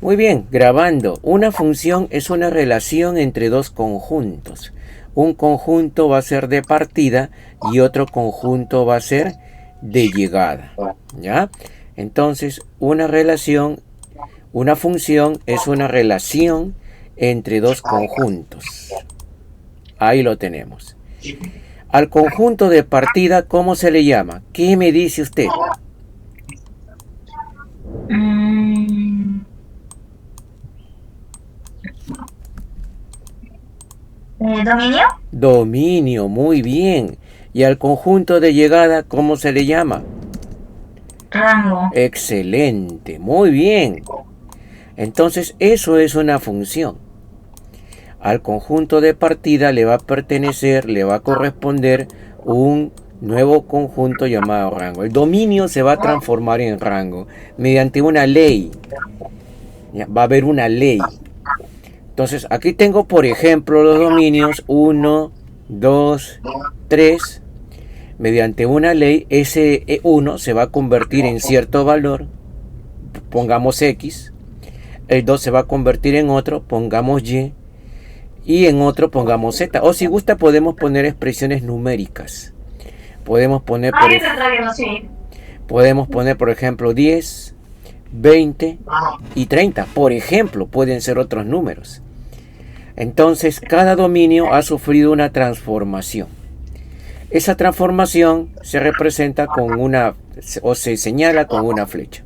Muy bien, grabando. Una función es una relación entre dos conjuntos. Un conjunto va a ser de partida y otro conjunto va a ser de llegada. ¿Ya? Entonces, una función es una relación entre dos conjuntos. Ahí lo tenemos. Al conjunto de partida, ¿cómo se le llama? ¿Qué me dice usted? ¿Dominio? Dominio, muy bien. ¿Y al conjunto de llegada, cómo se le llama? Rango. Excelente, muy bien. Entonces, eso es una función. Al conjunto de partida le va a pertenecer, le va a corresponder un nuevo conjunto llamado rango. El dominio se va a transformar en rango mediante una ley. ¿Ya? Va a haber una ley. Entonces, aquí tengo, por ejemplo, los dominios 1, 2, 3. Mediante una ley, ese 1 se va a convertir en cierto valor, pongamos X. El 2 se va a convertir en otro, pongamos Y en otro pongamos Z. O si gusta, podemos poner expresiones numéricas. Podemos poner, por ejemplo, 10, 20 y 30. Por ejemplo, pueden ser otros números. Entonces, cada dominio ha sufrido una transformación. Esa transformación se representa con una, o se señala con una flecha.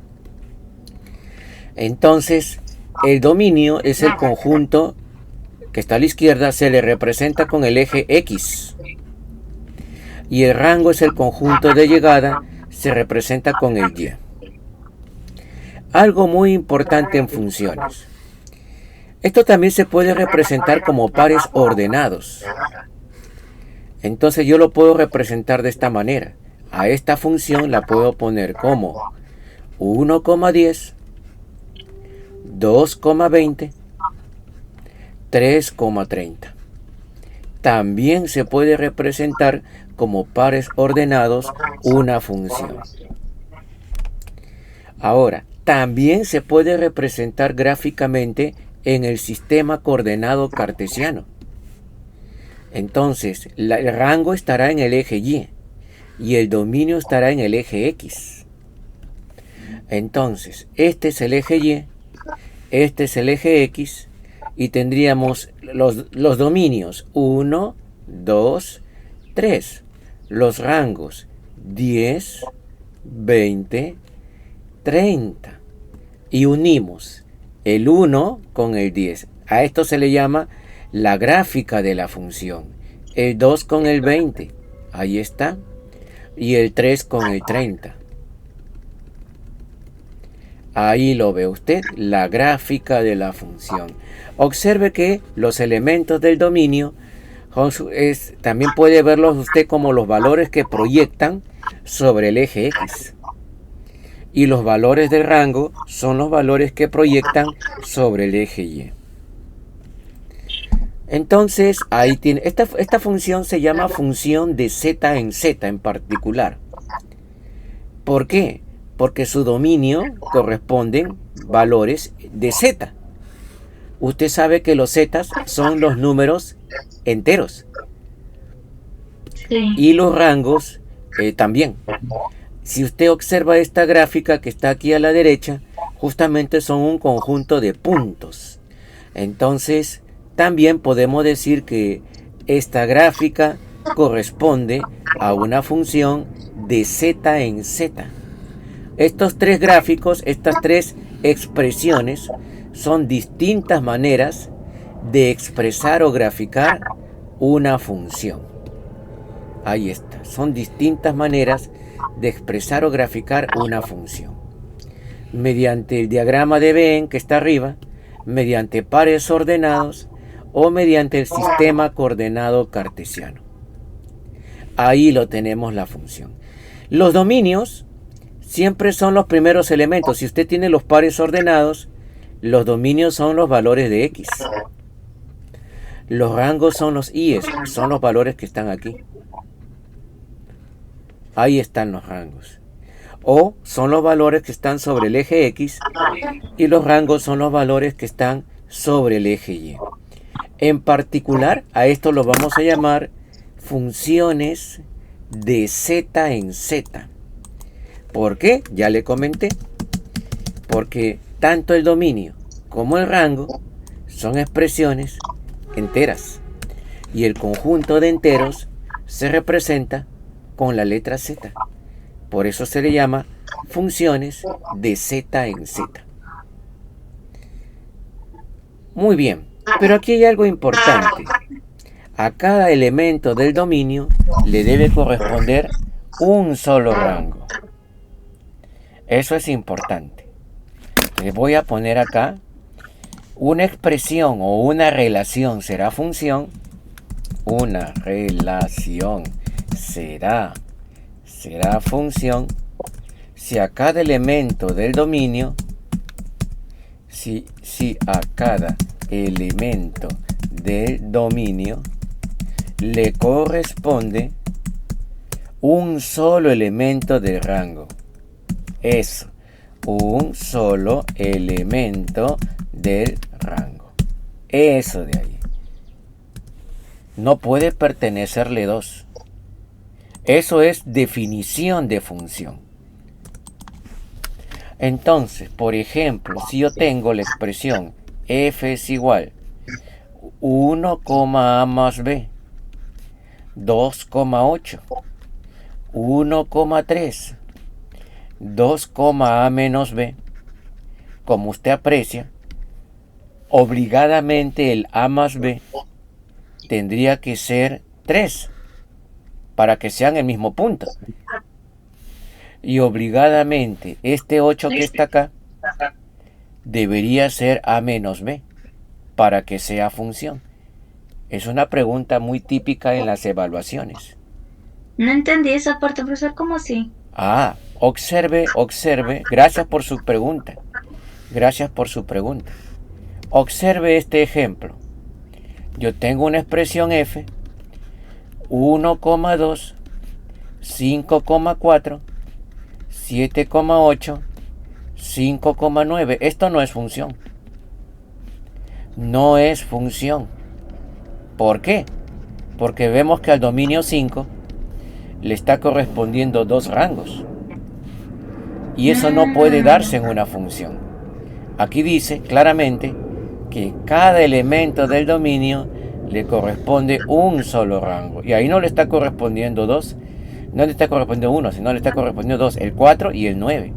Entonces, el dominio es el conjunto que está a la izquierda, se le representa con el eje X. Y el rango es el conjunto de llegada, se representa con el Y. Algo muy importante en funciones. Esto también se puede representar como pares ordenados. Entonces yo lo puedo representar de esta manera. A esta función la puedo poner como 1,10, 2,20, 3,30. También se puede representar como pares ordenados una función. Ahora, también se puede representar gráficamente en el sistema coordenado cartesiano. Entonces, el rango estará en el eje y el dominio estará en el eje X. Entonces, este es el eje Y, este es el eje X, y tendríamos los dominios 1, 2, 3. Los rangos 10, 20, 30. Y unimos el 1 con el 10. A esto se le llama la gráfica de la función. El 2 con el 20. Ahí está. Y el 3 con el 30. Ahí lo ve usted, la gráfica de la función. Observe que los elementos del dominio también puede verlos usted como los valores que proyectan sobre el eje X. Y los valores del rango son los valores que proyectan sobre el eje Y. Entonces, ahí tiene. Esta función se llama función de Z en particular. ¿Por qué? Porque su dominio corresponden valores de Z. Usted sabe que los zetas son los números enteros. Sí. Y los rangos también. Si usted observa esta gráfica que está aquí a la derecha, justamente son un conjunto de puntos. Entonces, también podemos decir que esta gráfica corresponde a una función de Z en Z. Estos tres gráficos, estas tres expresiones, son distintas maneras de expresar o graficar una función. Ahí está, son distintas maneras de expresar o graficar una función. Mediante el diagrama de Venn que está arriba, mediante pares ordenados o mediante el sistema coordenado cartesiano. Ahí lo tenemos la función. Los dominios siempre son los primeros elementos. Si usted tiene los pares ordenados, los dominios son los valores de X. Los rangos son los Y's, son los valores que están aquí. Ahí están los rangos. O son los valores que están sobre el eje X y los rangos son los valores que están sobre el eje Y. En particular, a esto lo vamos a llamar funciones de z en z. ¿Por qué? Ya le comenté. Porque tanto el dominio como el rango son expresiones enteras. Y el conjunto de enteros se representa con la letra z. Por eso se le llama funciones de z en z. Muy bien, pero aquí hay algo importante. A cada elemento del dominio le debe corresponder un solo rango. Eso es importante. Les voy a poner acá una expresión o una relación será función. Una relación será función si a cada elemento del dominio, si a cada elemento del dominio le corresponde un solo elemento del rango. Eso, un solo elemento del rango. Eso de ahí. No puede pertenecerle dos. Eso es definición de función. Entonces, por ejemplo, si yo tengo la expresión f es igual 1,a más b, 2,8, 1,3, 2,a menos b, como usted aprecia, obligadamente el a más b tendría que ser 3 para que sean el mismo punto. Y obligadamente este 8 que está acá debería ser a menos b para que sea función. Es una pregunta muy típica en las evaluaciones. No entendí esa parte, profesor, ¿cómo así? Observe. Gracias por su pregunta. Observe este ejemplo. Yo tengo una expresión f, 1,2, 5,4, 7,8, 5,9. Esto no es función. No es función. ¿Por qué? Porque vemos que al dominio 5 le está correspondiendo dos rangos. Y eso no puede darse en una función. Aquí dice claramente que cada elemento del dominio le corresponde un solo rango. Y ahí no le está correspondiendo dos, no le está correspondiendo uno, sino le está correspondiendo dos, el 4 y el 9.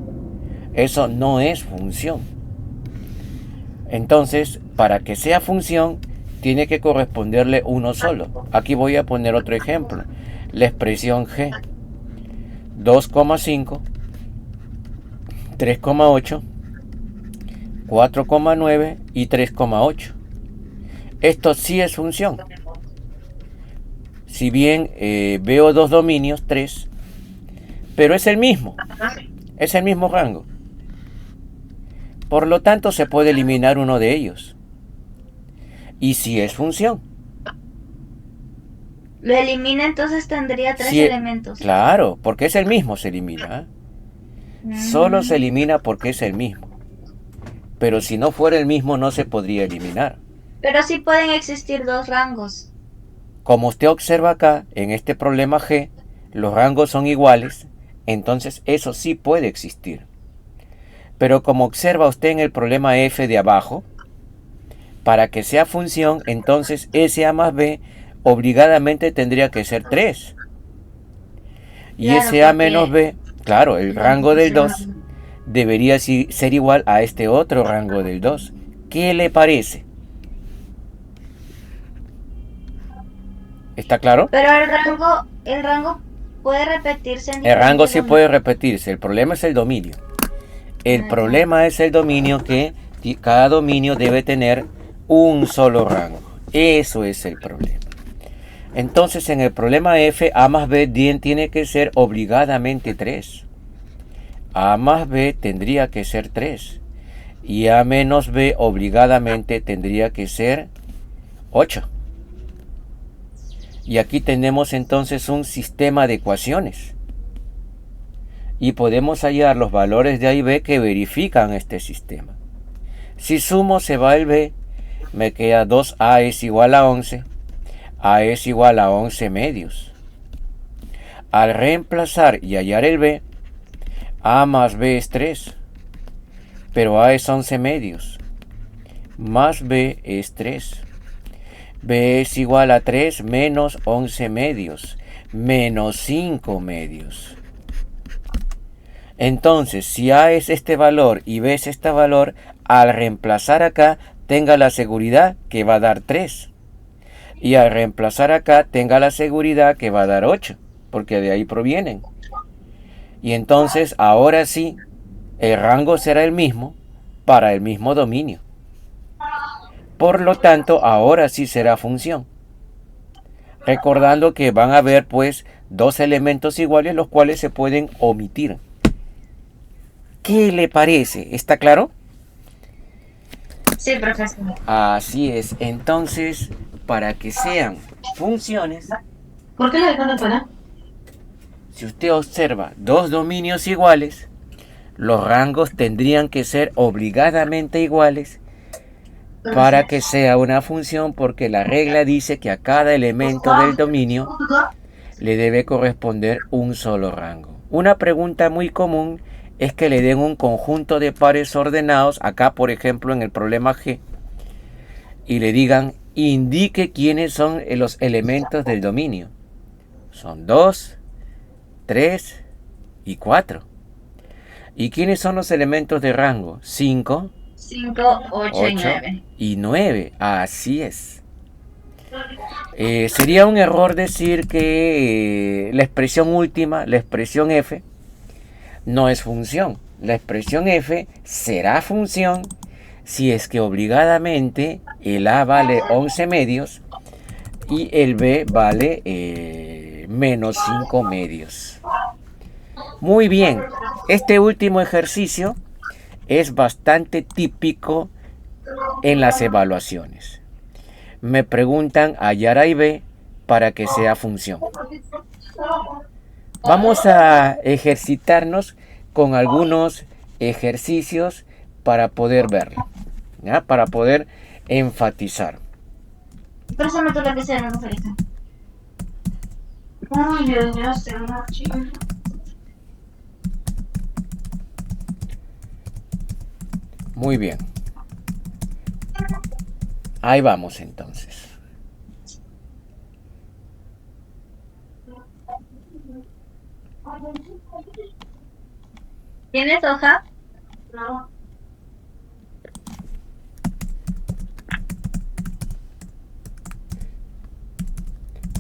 Eso no es función. Entonces, para que sea función, tiene que corresponderle uno solo. Aquí voy a poner otro ejemplo. La expresión g, 2,5, 3,8, 4,9 y 3,8. Esto sí es función. Si bien veo dos dominios, 3, pero es el mismo rango. Por lo tanto, se puede eliminar uno de ellos. Y si es función. Lo elimina, entonces tendría 3 elementos. Claro, porque es el mismo, se elimina. Solo se elimina porque es el mismo. Pero si no fuera el mismo, no se podría eliminar. Pero sí pueden existir dos rangos. Como usted observa acá, en este problema G, los rangos son iguales, entonces eso sí puede existir. Pero como observa usted en el problema F de abajo, para que sea función, entonces ese A más B obligadamente tendría que ser 3. Y Claro, ese A porque menos B, claro, el rango del 2 debería ser igual a este otro rango del 2. ¿Qué le parece? ¿Está claro? Pero el rango puede repetirse en El rango sí diferentes puede repetirse, el problema es el dominio. El problema es el dominio, que cada dominio debe tener un solo rango. Eso es el problema. Entonces, en el problema F, A más B tiene que ser obligadamente 3. A más B tendría que ser 3. Y A menos B obligadamente tendría que ser 8. Y aquí tenemos entonces un sistema de ecuaciones. y podemos hallar los valores de A y B que verifican este sistema. Si sumo se va el B, me queda 2A es igual a 11, A es igual a 11 medios. Al reemplazar y hallar el B, A más B es 3, pero A es 11 medios, más B es 3. B es igual a 3 menos 11 medios, menos 5 medios. Entonces, si A es este valor y B es este valor, al reemplazar acá, tenga la seguridad que va a dar 3. Y al reemplazar acá, tenga la seguridad que va a dar 8, porque de ahí provienen. Y entonces, ahora sí, el rango será el mismo para el mismo dominio. Por lo tanto, ahora sí será función. Recordando que van a haber pues dos elementos iguales los cuales se pueden omitir. ¿Qué le parece? ¿Está claro? Sí, profesor. Así es. Entonces, para que sean funciones, ¿Por qué lo dejan afuera? si usted observa dos dominios iguales, los rangos tendrían que ser obligadamente iguales para que sea una función, porque la regla dice que a cada elemento del dominio le debe corresponder un solo rango. Una pregunta muy común es que le den un conjunto de pares ordenados, acá por ejemplo en el problema G, y le digan indique quiénes son los elementos del dominio. Son 2, 3 y 4. ¿Y quiénes son los elementos de rango? 5, 5, 8 y 8 9. y 9. Así es. Sería un error decir que la expresión última, la expresión f, no es función. La expresión f será función si es que obligadamente el a vale 11 medios y el b vale menos 5 medios. Muy bien, este último ejercicio es bastante típico en las evaluaciones. Me preguntan hallar a y b para que sea función. Vamos a ejercitarnos con algunos ejercicios para poder verlo, ¿ya? Para poder enfatizar. Préstame tú la que sea, no me. Ay, Dios mío, se me chica. Muy bien. Ahí vamos entonces. ¿Tienes hoja? No.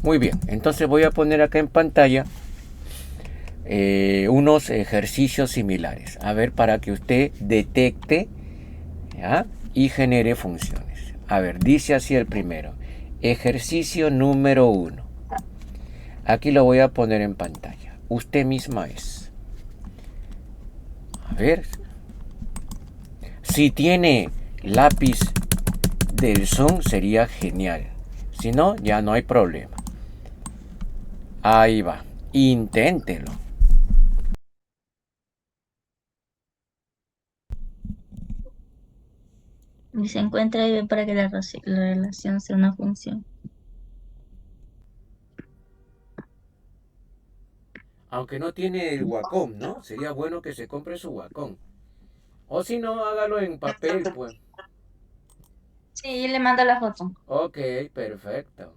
Muy bien, entonces voy a poner acá en pantalla unos ejercicios similares. A ver, para que usted detecte, ¿ya? Y genere funciones. A ver, dice así el primero. Ejercicio número 1. Aquí lo voy a poner en pantalla. Usted misma es. A ver. Si tiene lápiz del Zoom sería genial. Si no, ya no hay problema. Ahí va. Inténtelo. Y se encuentra y ve para que la relación sea una función. Aunque no tiene el Wacom, ¿no? Sería bueno que se compre su Wacom. O si no, hágalo en papel, pues. Sí, le mando la foto. Ok, perfecto.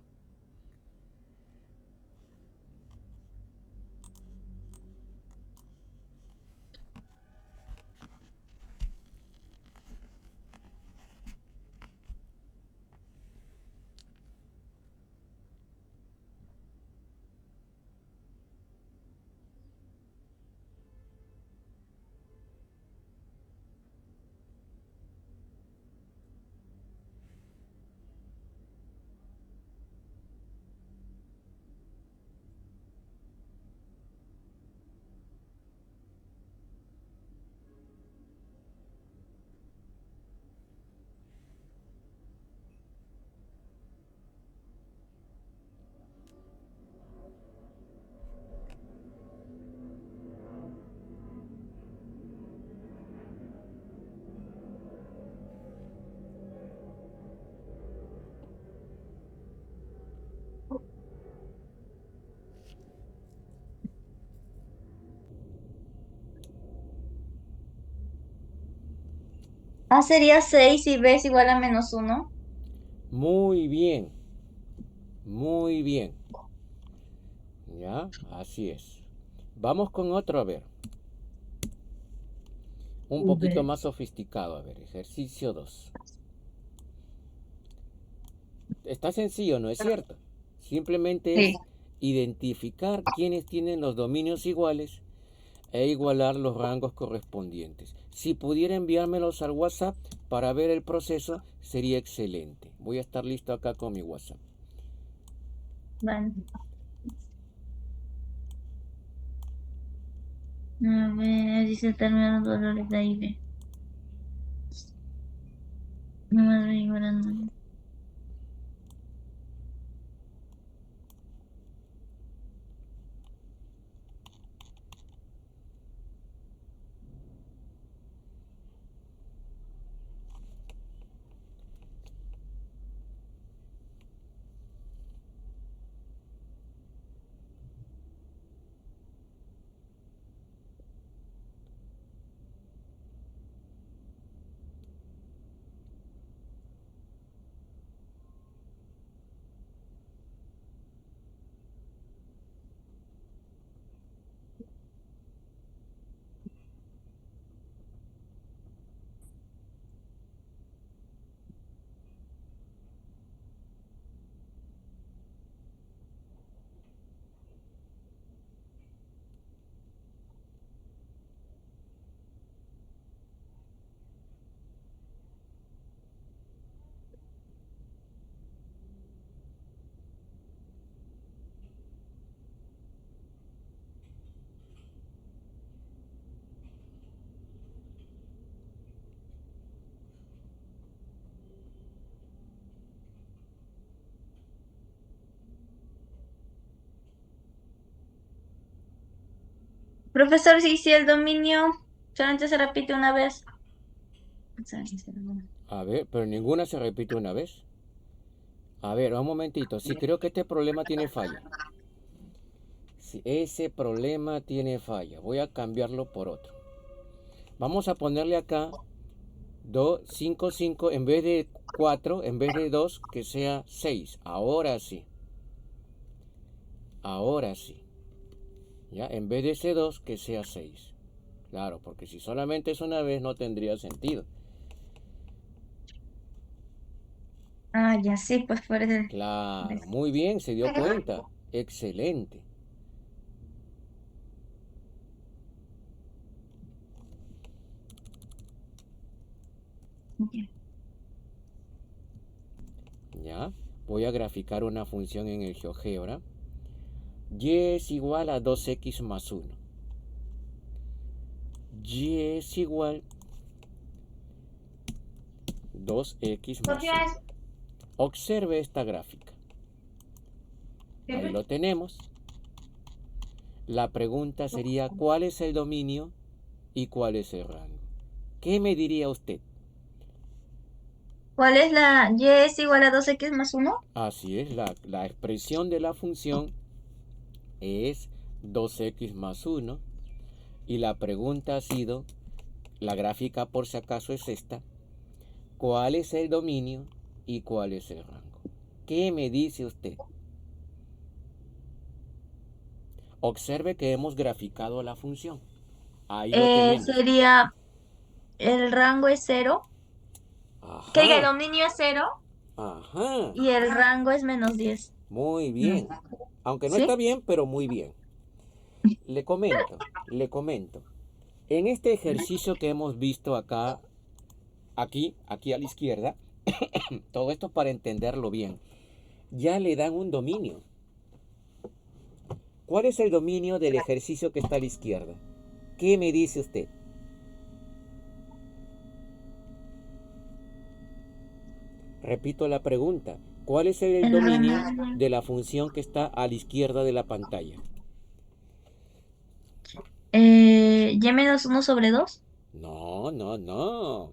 A sería 6 y B es igual a -1. Muy bien, muy bien. Ya, así es. Vamos con otro, a ver. Un poquito V. más sofisticado, a ver. Ejercicio 2. Está sencillo, ¿no es cierto? Simplemente es Sí. identificar quiénes tienen los dominios iguales e igualar los rangos correspondientes. Si pudiera enviármelos al WhatsApp para ver el proceso, sería excelente. Voy a estar listo acá con mi WhatsApp. Vale. A ver, dice términos valores de A y B. Número igual a 9. Profesor, si el dominio solamente se repite una vez. A ver, pero ninguna se repite una vez. A ver, un momentito. Sí, creo que este problema tiene falla. Si ese problema tiene falla, voy a cambiarlo por otro. Vamos a ponerle acá 2, 5, 5, en vez de 4, en vez de 2, que sea 6. Ahora sí. Ahora sí. Ya, en vez de ese 2, que sea 6. Claro, porque si solamente es una vez no tendría sentido. Ah, ya sí, pues por eso. Claro, muy bien, se dio cuenta. Excelente. Ya, voy a graficar una función en el GeoGebra. Y es igual a 2x más 1. Y es igual 2x más 1. Observe esta gráfica. Ahí lo tenemos. La pregunta sería, ¿cuál es el dominio y cuál es el rango? ¿Qué me diría usted? ¿Cuál es la y es igual a 2x más 1? Así es, la expresión de la función es 2x más 1. Y la pregunta ha sido, la gráfica por si acaso es esta, ¿cuál es el dominio y cuál es el rango? ¿Qué me dice usted? Observe que hemos graficado la función. Ahí lo tenemos. Sería, el rango es 0. Que diga, el Ajá, dominio es 0 ajá. y el rango es -10. Muy No. bien. Aunque no está ¿Sí? bien, pero muy bien. Le comento. En este ejercicio que hemos visto acá, aquí a la izquierda, todo esto para entenderlo bien, ya le dan un dominio. ¿Cuál es el dominio del ejercicio que está a la izquierda? ¿Qué me dice usted? Repito la pregunta. ¿Cuál es el El dominio rango. de la función que está a la izquierda de la pantalla? Y-1/2. No, no, no.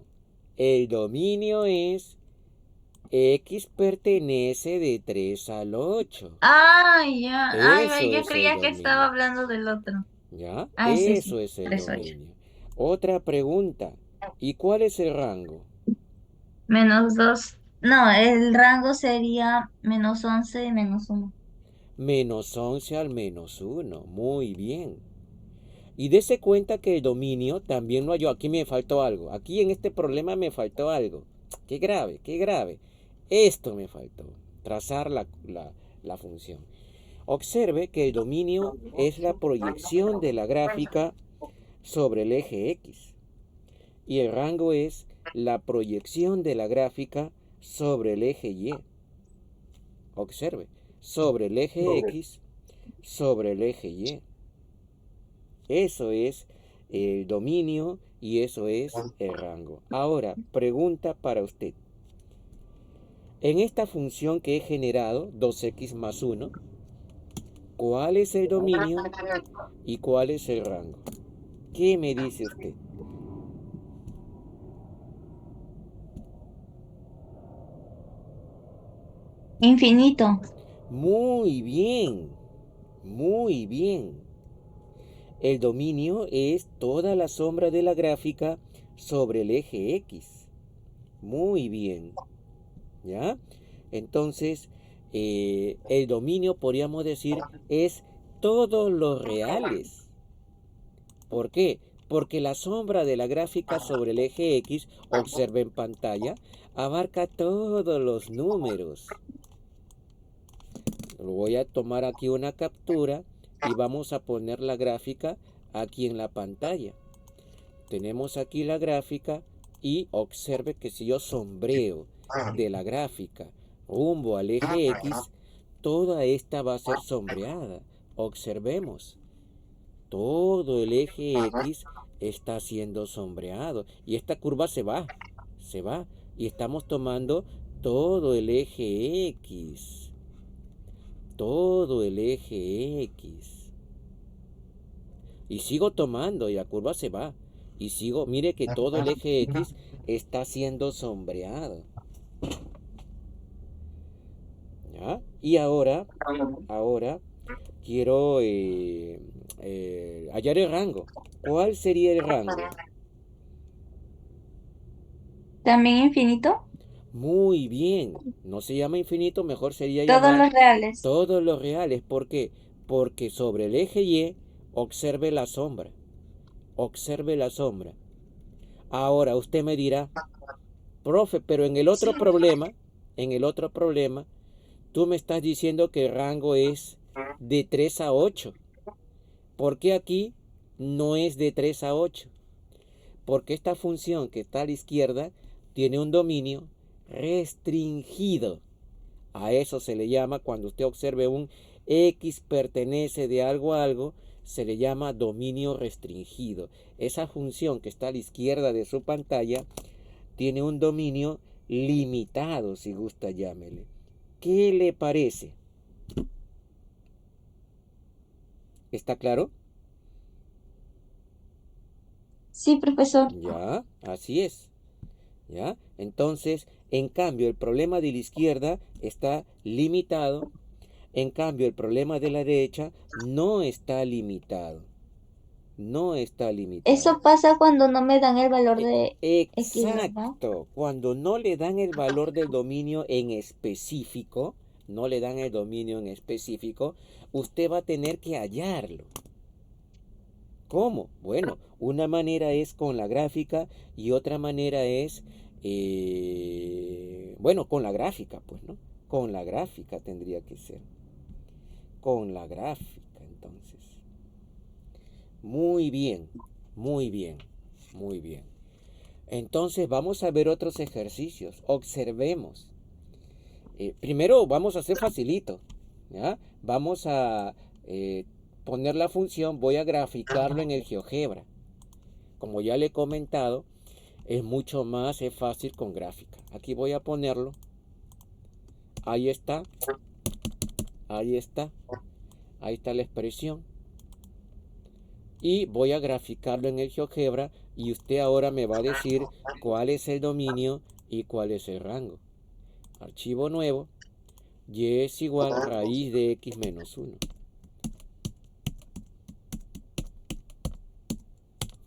El dominio es x pertenece de 3 al 8. Ah, ya. Ay, Eso yo es el creía que estaba dominio. hablando del otro. ¿Ya? Ah, sí, sí. Eso es el 3/8. dominio. Otra pregunta. ¿Y cuál es el rango? -2. No, el rango sería -11 y -1. -11 al -1. Muy bien. Y dése cuenta que el dominio también lo halló. Aquí me faltó algo. Aquí en este problema me faltó algo. Qué grave, qué grave. Esto me faltó. Trazar la función. Observe que el dominio es la proyección de la gráfica sobre el eje X. Y el rango es la proyección de la gráfica sobre el eje Y. Observe. Sobre el eje X, sobre el eje Y. Eso es el dominio y eso es el rango. Ahora, pregunta para usted. En esta función que he generado, 2x+1, ¿cuál es el dominio y cuál es el rango? ¿Qué me dice usted? Infinito. Muy bien, muy bien. El dominio es toda la sombra de la gráfica sobre el eje X. Muy bien. ¿Ya? Entonces, el dominio, podríamos decir, es todos los reales. ¿Por qué? Porque la sombra de la gráfica sobre el eje X, observe en pantalla, abarca todos los números. Voy a tomar aquí una captura y vamos a poner la gráfica aquí en la pantalla. Tenemos aquí la gráfica y observe que si yo sombreo de la gráfica rumbo al eje X, toda esta va a ser sombreada. Observemos, todo el eje X está siendo sombreado y esta curva se va y estamos tomando todo el eje X, todo el eje X. Y sigo tomando y la curva se va. Y sigo, mire que todo el eje X está siendo sombreado. ¿Ya? Y ahora quiero hallar el rango. ¿Cuál sería el rango? También infinito. Muy bien. No se llama infinito, mejor sería Todos llamar los reales. todos los reales. ¿Por qué? Porque sobre el eje Y observe la sombra. Observe la sombra. Ahora usted me dirá, profe, pero en el otro problema, tú me estás diciendo que el rango es de 3 a 8. ¿Por qué aquí no es de 3 a 8? Porque esta función que está a la izquierda tiene un dominio restringido. A eso se le llama, cuando usted observe un X pertenece de algo a algo, se le llama dominio restringido. Esa función que está a la izquierda de su pantalla tiene un dominio limitado, si gusta llámele. ¿Qué le parece? ¿Está claro? Sí, profesor. Ya, así es. ¿Ya? Entonces, en cambio, el problema de la izquierda está limitado. En cambio, el problema de la derecha no está limitado. No está limitado. Eso pasa cuando no me dan el valor E- de X, ¿verdad? Exacto. Cuando no le dan el valor del dominio en específico, no le dan el dominio en específico, usted va a tener que hallarlo. ¿Cómo? Bueno, una manera es con la gráfica y otra manera es, bueno, con la gráfica, pues, ¿no? Con la gráfica tendría que ser. Con la gráfica, entonces. Muy bien, muy bien, muy bien. Entonces vamos a ver otros ejercicios. Observemos. Primero vamos a hacer facilito. ¿Ya? Vamos a poner la función, voy a graficarlo en el GeoGebra. Como ya le he comentado, es mucho más fácil con gráfica. Aquí voy a ponerlo. Ahí está. Ahí está. Ahí está la expresión. Y voy a graficarlo en el GeoGebra y usted ahora me va a decir cuál es el dominio y cuál es el rango. Archivo nuevo. Y es igual raíz de x menos 1.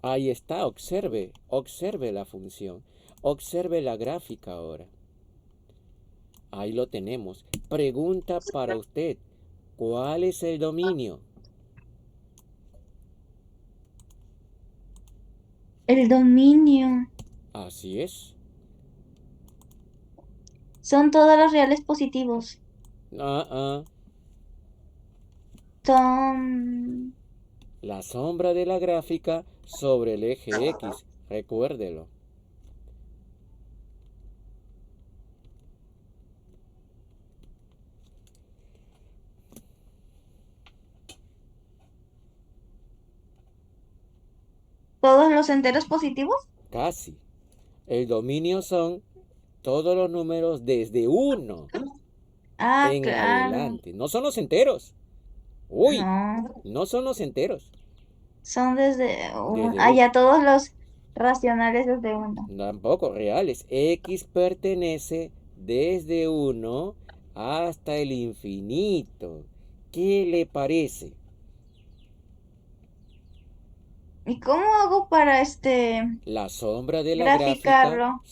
Ahí está, observe la función. Observe la gráfica ahora. Ahí lo tenemos. Pregunta para usted. ¿Cuál es el dominio? El dominio. Así es. Son todos los reales positivos. Ah, ah. Son... La sombra de la gráfica sobre el eje X. Recuérdelo. ¿Todos los enteros positivos? Casi. El dominio son todos los números desde 1 Ah, en claro. adelante. No son los enteros. Uy, No. no son los enteros. Son desde... Desde Ah, 1. ya todos los racionales desde uno. Tampoco reales. X pertenece desde 1 hasta el infinito. ¿Qué le parece? ¿Y cómo hago para La sombra de la gráfica. graficarlo?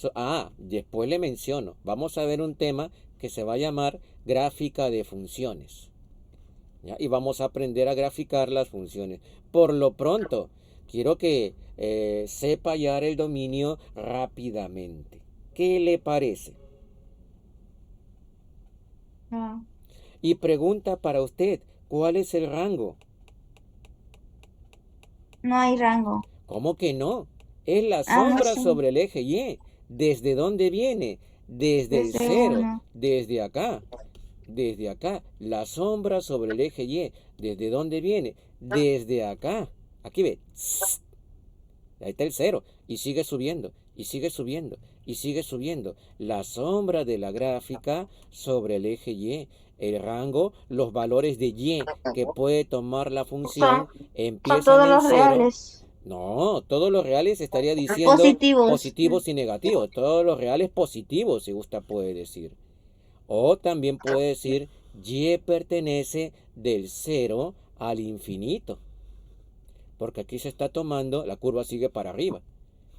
Después le menciono. Vamos a ver un tema que se va a llamar gráfica de funciones. ¿Ya? Y vamos a aprender a graficar las funciones. Por lo pronto, quiero que sepa hallar el dominio rápidamente. ¿Qué le parece? Ah, Y pregunta para usted, ¿cuál es el rango? no hay rango. ¿Cómo que no? Es la Ah, no sombra sé. sobre el eje Y. ¿Desde dónde viene? Desde el Desde cero, uno. desde acá. Desde acá, la sombra sobre el eje Y. ¿Desde dónde viene? Desde acá. Aquí ve. Ahí está el cero. Y sigue subiendo. Y sigue subiendo. Y sigue subiendo. La sombra de la gráfica sobre el eje Y. El rango, los valores de Y que puede tomar la función Son, son empiezan todos en los cero. reales. No, todos los reales estaría diciendo Positivos. positivos y negativos. Todos los reales positivos, si gusta, puede decir. O también puede decir Y pertenece del cero al infinito. Porque aquí se está tomando, la curva sigue para arriba.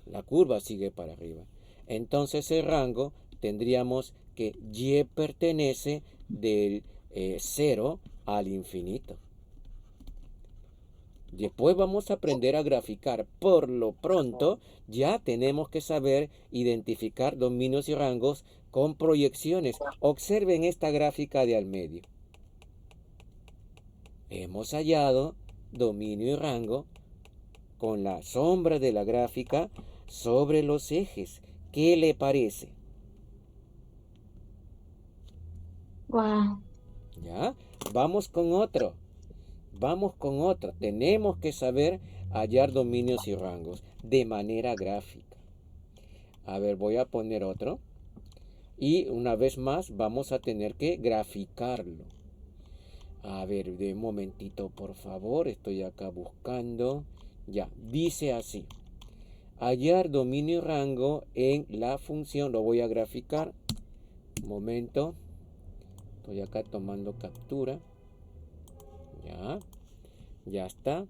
La curva sigue para arriba. Entonces el rango tendríamos que Y pertenece del cero al infinito. Después vamos a aprender a graficar. Por lo pronto, ya tenemos que saber identificar dominios y rangos con proyecciones. Observen esta gráfica de al medio. Hemos hallado dominio y rango con la sombra de la gráfica sobre los ejes. ¿Qué le parece? Wow. ¿Ya? Vamos con otro. Vamos con otro. Tenemos que saber hallar dominios y rangos de manera gráfica. A ver, voy a poner otro. Y una vez más vamos a tener que graficarlo. A ver, de un momentito, por favor. Estoy acá buscando. Ya, dice así. Hallar dominio y rango en la función. Lo voy a graficar. Un momento. Estoy acá tomando captura. Ya. Ya está.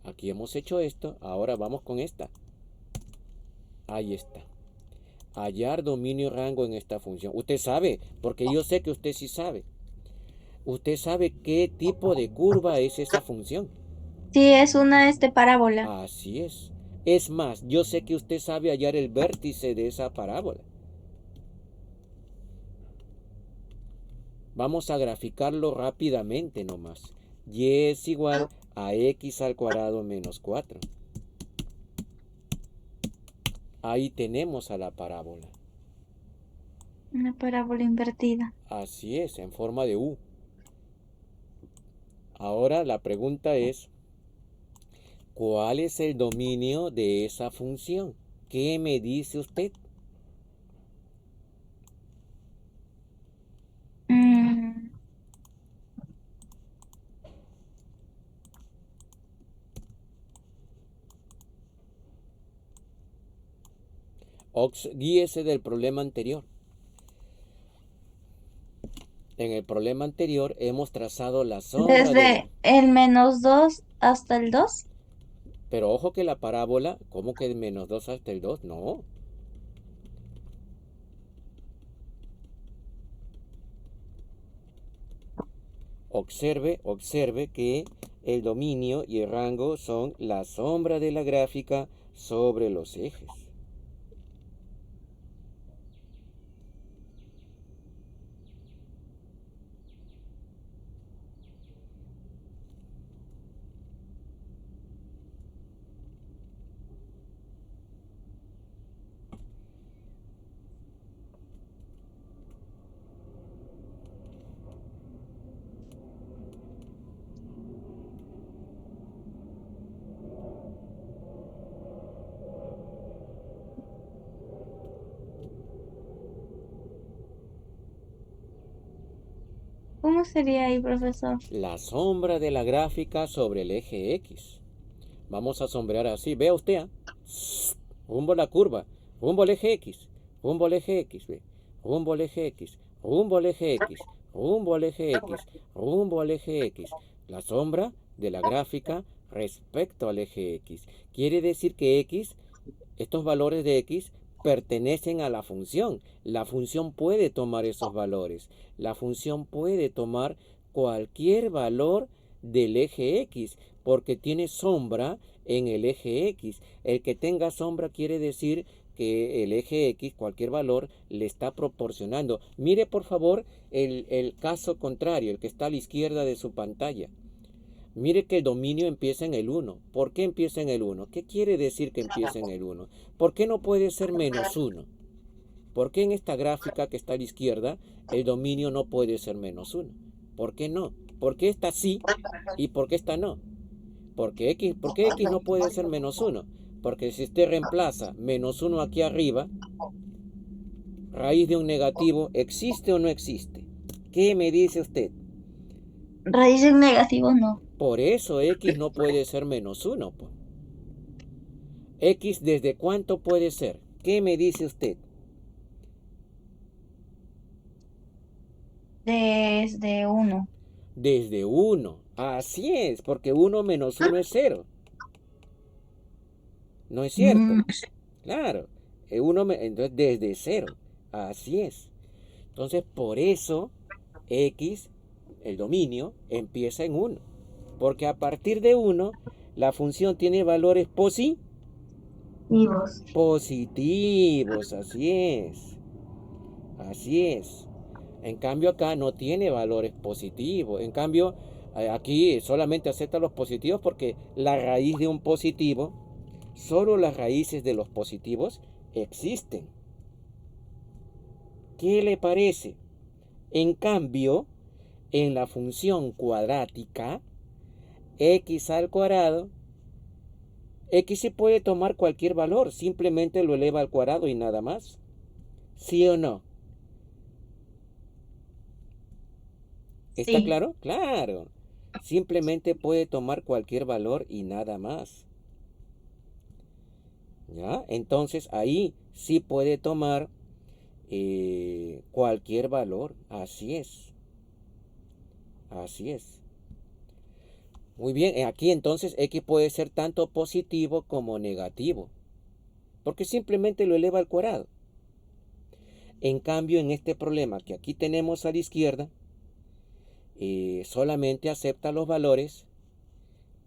Aquí hemos hecho esto. Ahora vamos con esta. Ahí está. Hallar dominio y rango en esta función. Usted sabe, porque yo sé que usted sí sabe. Usted sabe qué tipo de curva es esa función. Sí, es una parábola. Así es. Es más, yo sé que usted sabe hallar el vértice de esa parábola. Vamos a graficarlo rápidamente nomás. Y es igual a x al cuadrado menos 4. Ahí tenemos a la parábola. Una parábola invertida. Así es, en forma de U. Ahora la pregunta es, ¿cuál es el dominio de esa función? ¿Qué me dice usted? Mm, Guíese del problema anterior. En el problema anterior hemos trazado la sombra de la... desde el -2 hasta el 2. Pero ojo que la parábola, ¿cómo que de menos 2 hasta el 2? No. Observe que el dominio y el rango son la sombra de la gráfica sobre los ejes. ¿Cómo sería ahí, profesor? La sombra de la gráfica sobre el eje X. Vamos a sombrear así. Vea usted, ¿ah? Rumbo a la curva, rumbo al eje X, rumbo al eje X, ve. Rumbo al eje X, rumbo al eje X, rumbo al eje X, rumbo al eje X. La sombra de la gráfica respecto al eje X. Quiere decir que X, estos valores de X, pertenecen a la función. La función puede tomar esos valores. La función puede tomar cualquier valor del eje X, porque tiene sombra en el eje X. El que tenga sombra quiere decir que el eje X, cualquier valor, le está proporcionando. Mire por favor el caso contrario, el que está a la izquierda de su pantalla. Mire que el dominio empieza en el 1. ¿Por qué empieza en el 1? ¿Qué quiere decir que empieza en el 1? ¿Por qué no puede ser menos 1? ¿Por qué en esta gráfica que está a la izquierda el dominio no puede ser menos 1? ¿Por qué no? ¿Por qué esta sí y por qué esta no? ¿Por qué X no puede ser menos 1? Porque si usted reemplaza menos 1 aquí arriba, raíz de un negativo, ¿existe o no existe? ¿Qué me dice usted? Raíces negativos no. Por eso X no puede ser menos 1. Pues. X, ¿desde cuánto puede ser? ¿Qué me dice usted? Desde 1. Desde 1. Así es, porque 1 menos 1 es 0. ¿No es cierto? Mm, Claro. Entonces, desde 0. Así es. Entonces, por eso X, el dominio, empieza en 1. Porque a partir de 1, la función tiene valores vivos. positivos. Así es. Así es. En cambio acá no tiene valores positivos. En cambio aquí solamente acepta los positivos porque la raíz de un positivo, solo las raíces de los positivos existen. ¿Qué le parece? En cambio, en la función cuadrática, x al cuadrado, x se puede tomar cualquier valor, simplemente lo eleva al cuadrado y nada más. ¿Sí o no? ¿Está Sí. claro? Claro. Simplemente puede tomar cualquier valor y nada más. ¿Ya? Entonces ahí sí puede tomar cualquier valor. Así es. Así es. Muy bien, aquí entonces X puede ser tanto positivo como negativo. Porque simplemente lo eleva al cuadrado. En cambio, en este problema que aquí tenemos a la izquierda, solamente acepta los valores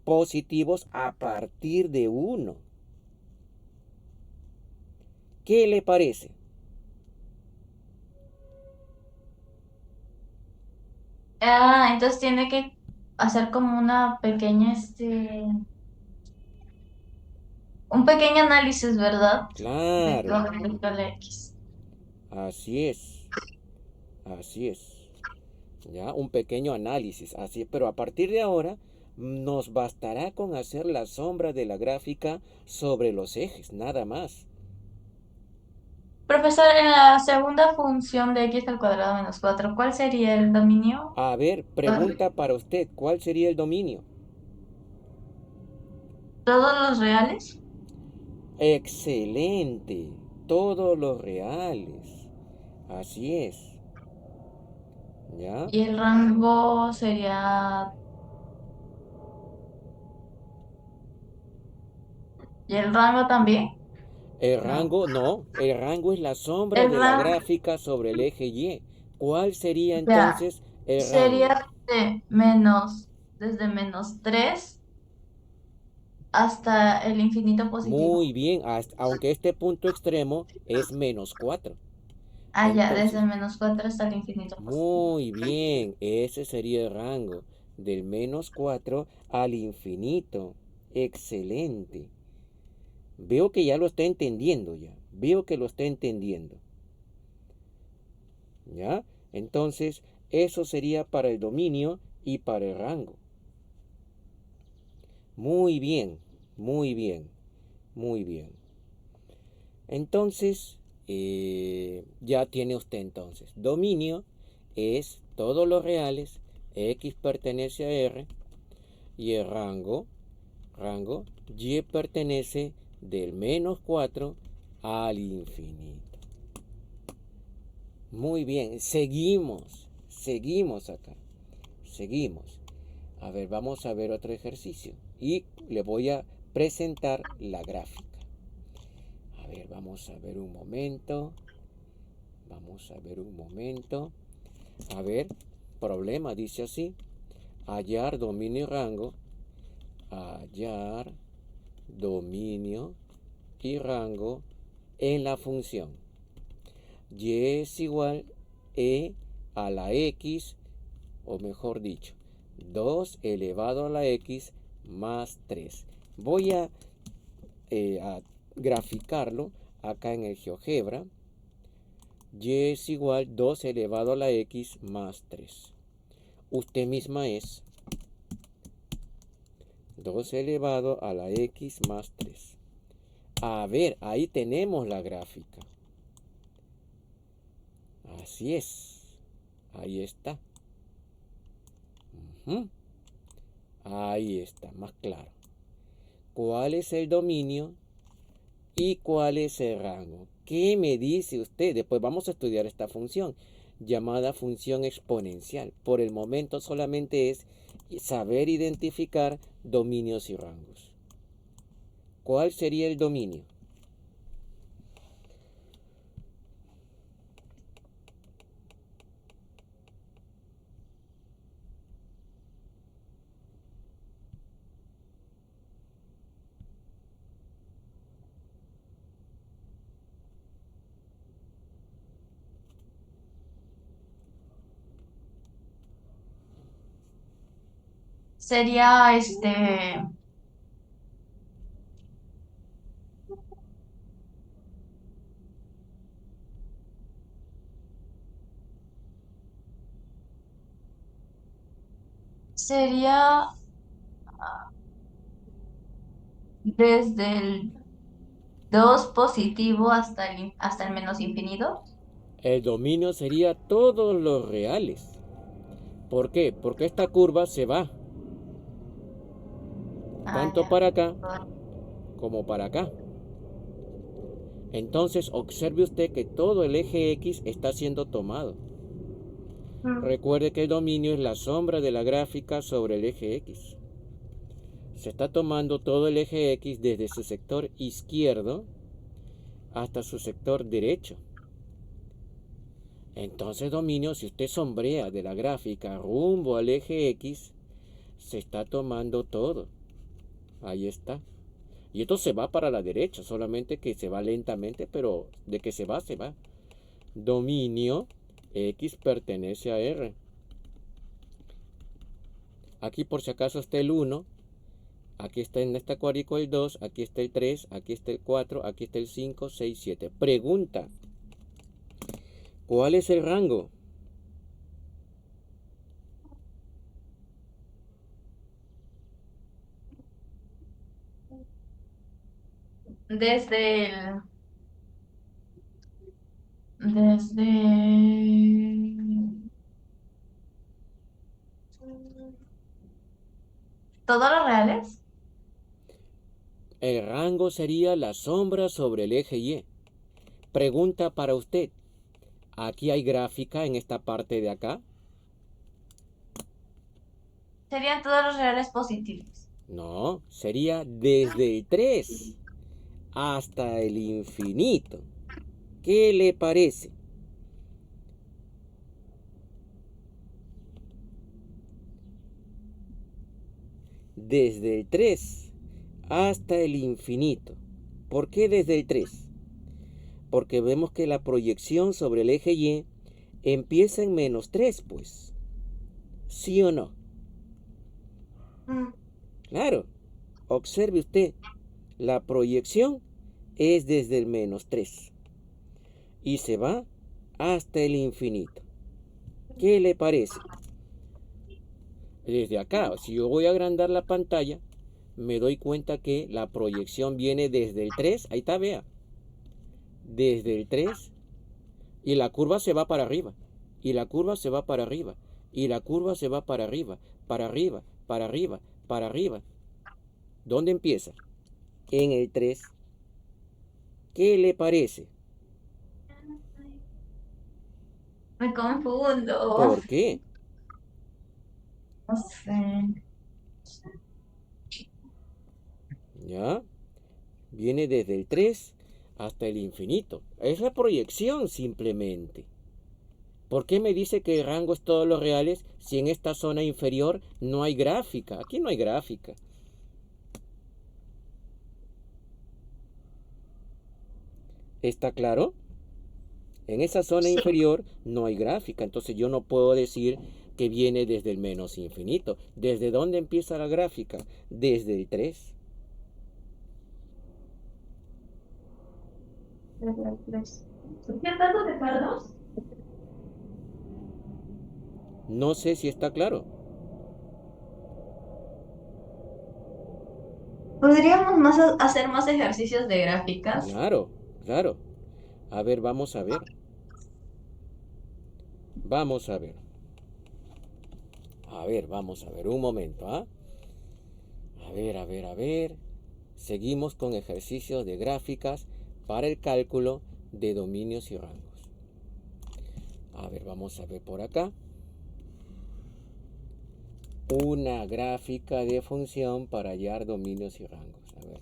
positivos a partir de 1. ¿Qué le parece? Ah, entonces tiene que hacer como una pequeña, un pequeño análisis, ¿verdad? De Claro, con respecto al X. así es, así es. Ya, un pequeño análisis, así, pero a partir de ahora nos bastará con hacer la sombra de la gráfica sobre los ejes, nada más. Profesor, en la segunda función de x al cuadrado menos 4, ¿cuál sería el dominio? A ver, pregunta para usted, ¿cuál sería el dominio? ¿Todos los reales? Excelente, todos los reales. Así es. ¿Ya? Y el rango sería... ¿Y el rango también? El No. rango, no, el rango es la sombra El de la rango gráfica sobre el eje Y. ¿Cuál sería ya, entonces el sería rango? desde -3 hasta el infinito positivo. Muy bien, aunque este punto extremo es -4. Ah, ya, desde Entonces, el -4 hasta el infinito positivo. muy bien, ese sería el rango del -4 al infinito. Excelente. Veo que ya lo está entendiendo ya. Veo que lo está entendiendo. ¿Ya? Entonces, eso sería para el dominio y para el rango. Muy bien, muy bien, muy bien. Entonces, ya tiene usted entonces. Dominio es todos los reales, X pertenece a R, y el rango, Y pertenece del -4 al infinito. Muy bien, seguimos acá, seguimos. A ver, vamos a ver otro ejercicio y le voy a presentar la gráfica. A ver, vamos a ver un momento. Vamos a ver un momento. A ver, problema, dice así. Hallar dominio y rango. Hallar dominio y rango en la función. Y es igual e a la x, o mejor dicho, 2 elevado a la x más 3. Voy a graficarlo acá en el GeoGebra. Y es igual 2 elevado a la x más 3. Usted misma es 2 elevado a la x más 3. A ver, ahí tenemos la gráfica. Así es. Ahí está. Ujú. Ahí está, más claro. ¿Cuál es el dominio y cuál es el rango? ¿Qué me dice usted? Después vamos a estudiar esta función llamada función exponencial. Por el momento solamente es saber identificar dominios y rangos. ¿Cuál sería el dominio? Sería sería desde el 2 positivo hasta el menos infinito. El dominio sería todos los reales. ¿Por qué? Porque esta curva se va Ah, tanto ya. para acá como para acá. Entonces observe usted que todo el eje X está siendo tomado. Mm. Recuerde que el dominio es la sombra de la gráfica sobre el eje X. Se está tomando todo el eje X desde su sector izquierdo hasta su sector derecho. Entonces dominio, si usted sombrea de la gráfica rumbo al eje X, se está tomando todo. Ahí está. Y esto se va para la derecha, solamente que se va lentamente, pero de que se va, se va. Dominio X pertenece a R. Aquí por si acaso está el 1, aquí está en esta cuadrícula el 2, aquí está el 3, aquí está el 4, aquí está el 5, 6, 7. Pregunta, ¿cuál es el rango? Desde el, desde todos los reales. El rango sería la sombra sobre el eje Y. Pregunta para usted, ¿aquí hay gráfica en esta parte de acá? Serían todos los reales positivos. No, sería desde el 3 hasta el infinito. ¿Qué le parece? desde el 3 hasta el infinito. ¿Por qué desde el 3? Porque vemos que la proyección sobre el eje Y empieza en -3, pues. ¿Sí o no? Claro. Observe usted, la proyección es desde el -3 y se va hasta el infinito. ¿Qué le parece? Desde acá, si yo voy a agrandar la pantalla, me doy cuenta que la proyección viene desde el 3, ahí está, vea, desde el 3, y la curva se va para arriba, y la curva se va para arriba, y la curva se va para arriba, para arriba, para arriba, para arriba. ¿Dónde empieza? En el 3. ¿Qué le parece? Me confundo. ¿Por qué? No sé. ¿Ya? Viene desde el 3 hasta el infinito. Es la proyección simplemente. ¿Por qué me dice que el rango es todos los reales si en esta zona inferior no hay gráfica? Aquí no hay gráfica. ¿Está claro? En esa zona Sí. inferior no hay gráfica, entonces yo no puedo decir que viene desde el menos infinito. ¿Desde dónde empieza la gráfica? Desde el 3. ¿Qué tanto de pardos? No sé si está claro. ¿Podríamos hacer más ejercicios de gráficas? Claro, claro. A ver, vamos a ver. Vamos a ver. A ver, vamos a ver. Un momento, ¿ah? A ver, a ver, a ver. Seguimos con ejercicios de gráficas para el cálculo de dominios y rangos. A ver, vamos a ver por acá. Una gráfica de función para hallar dominios y rangos. A ver.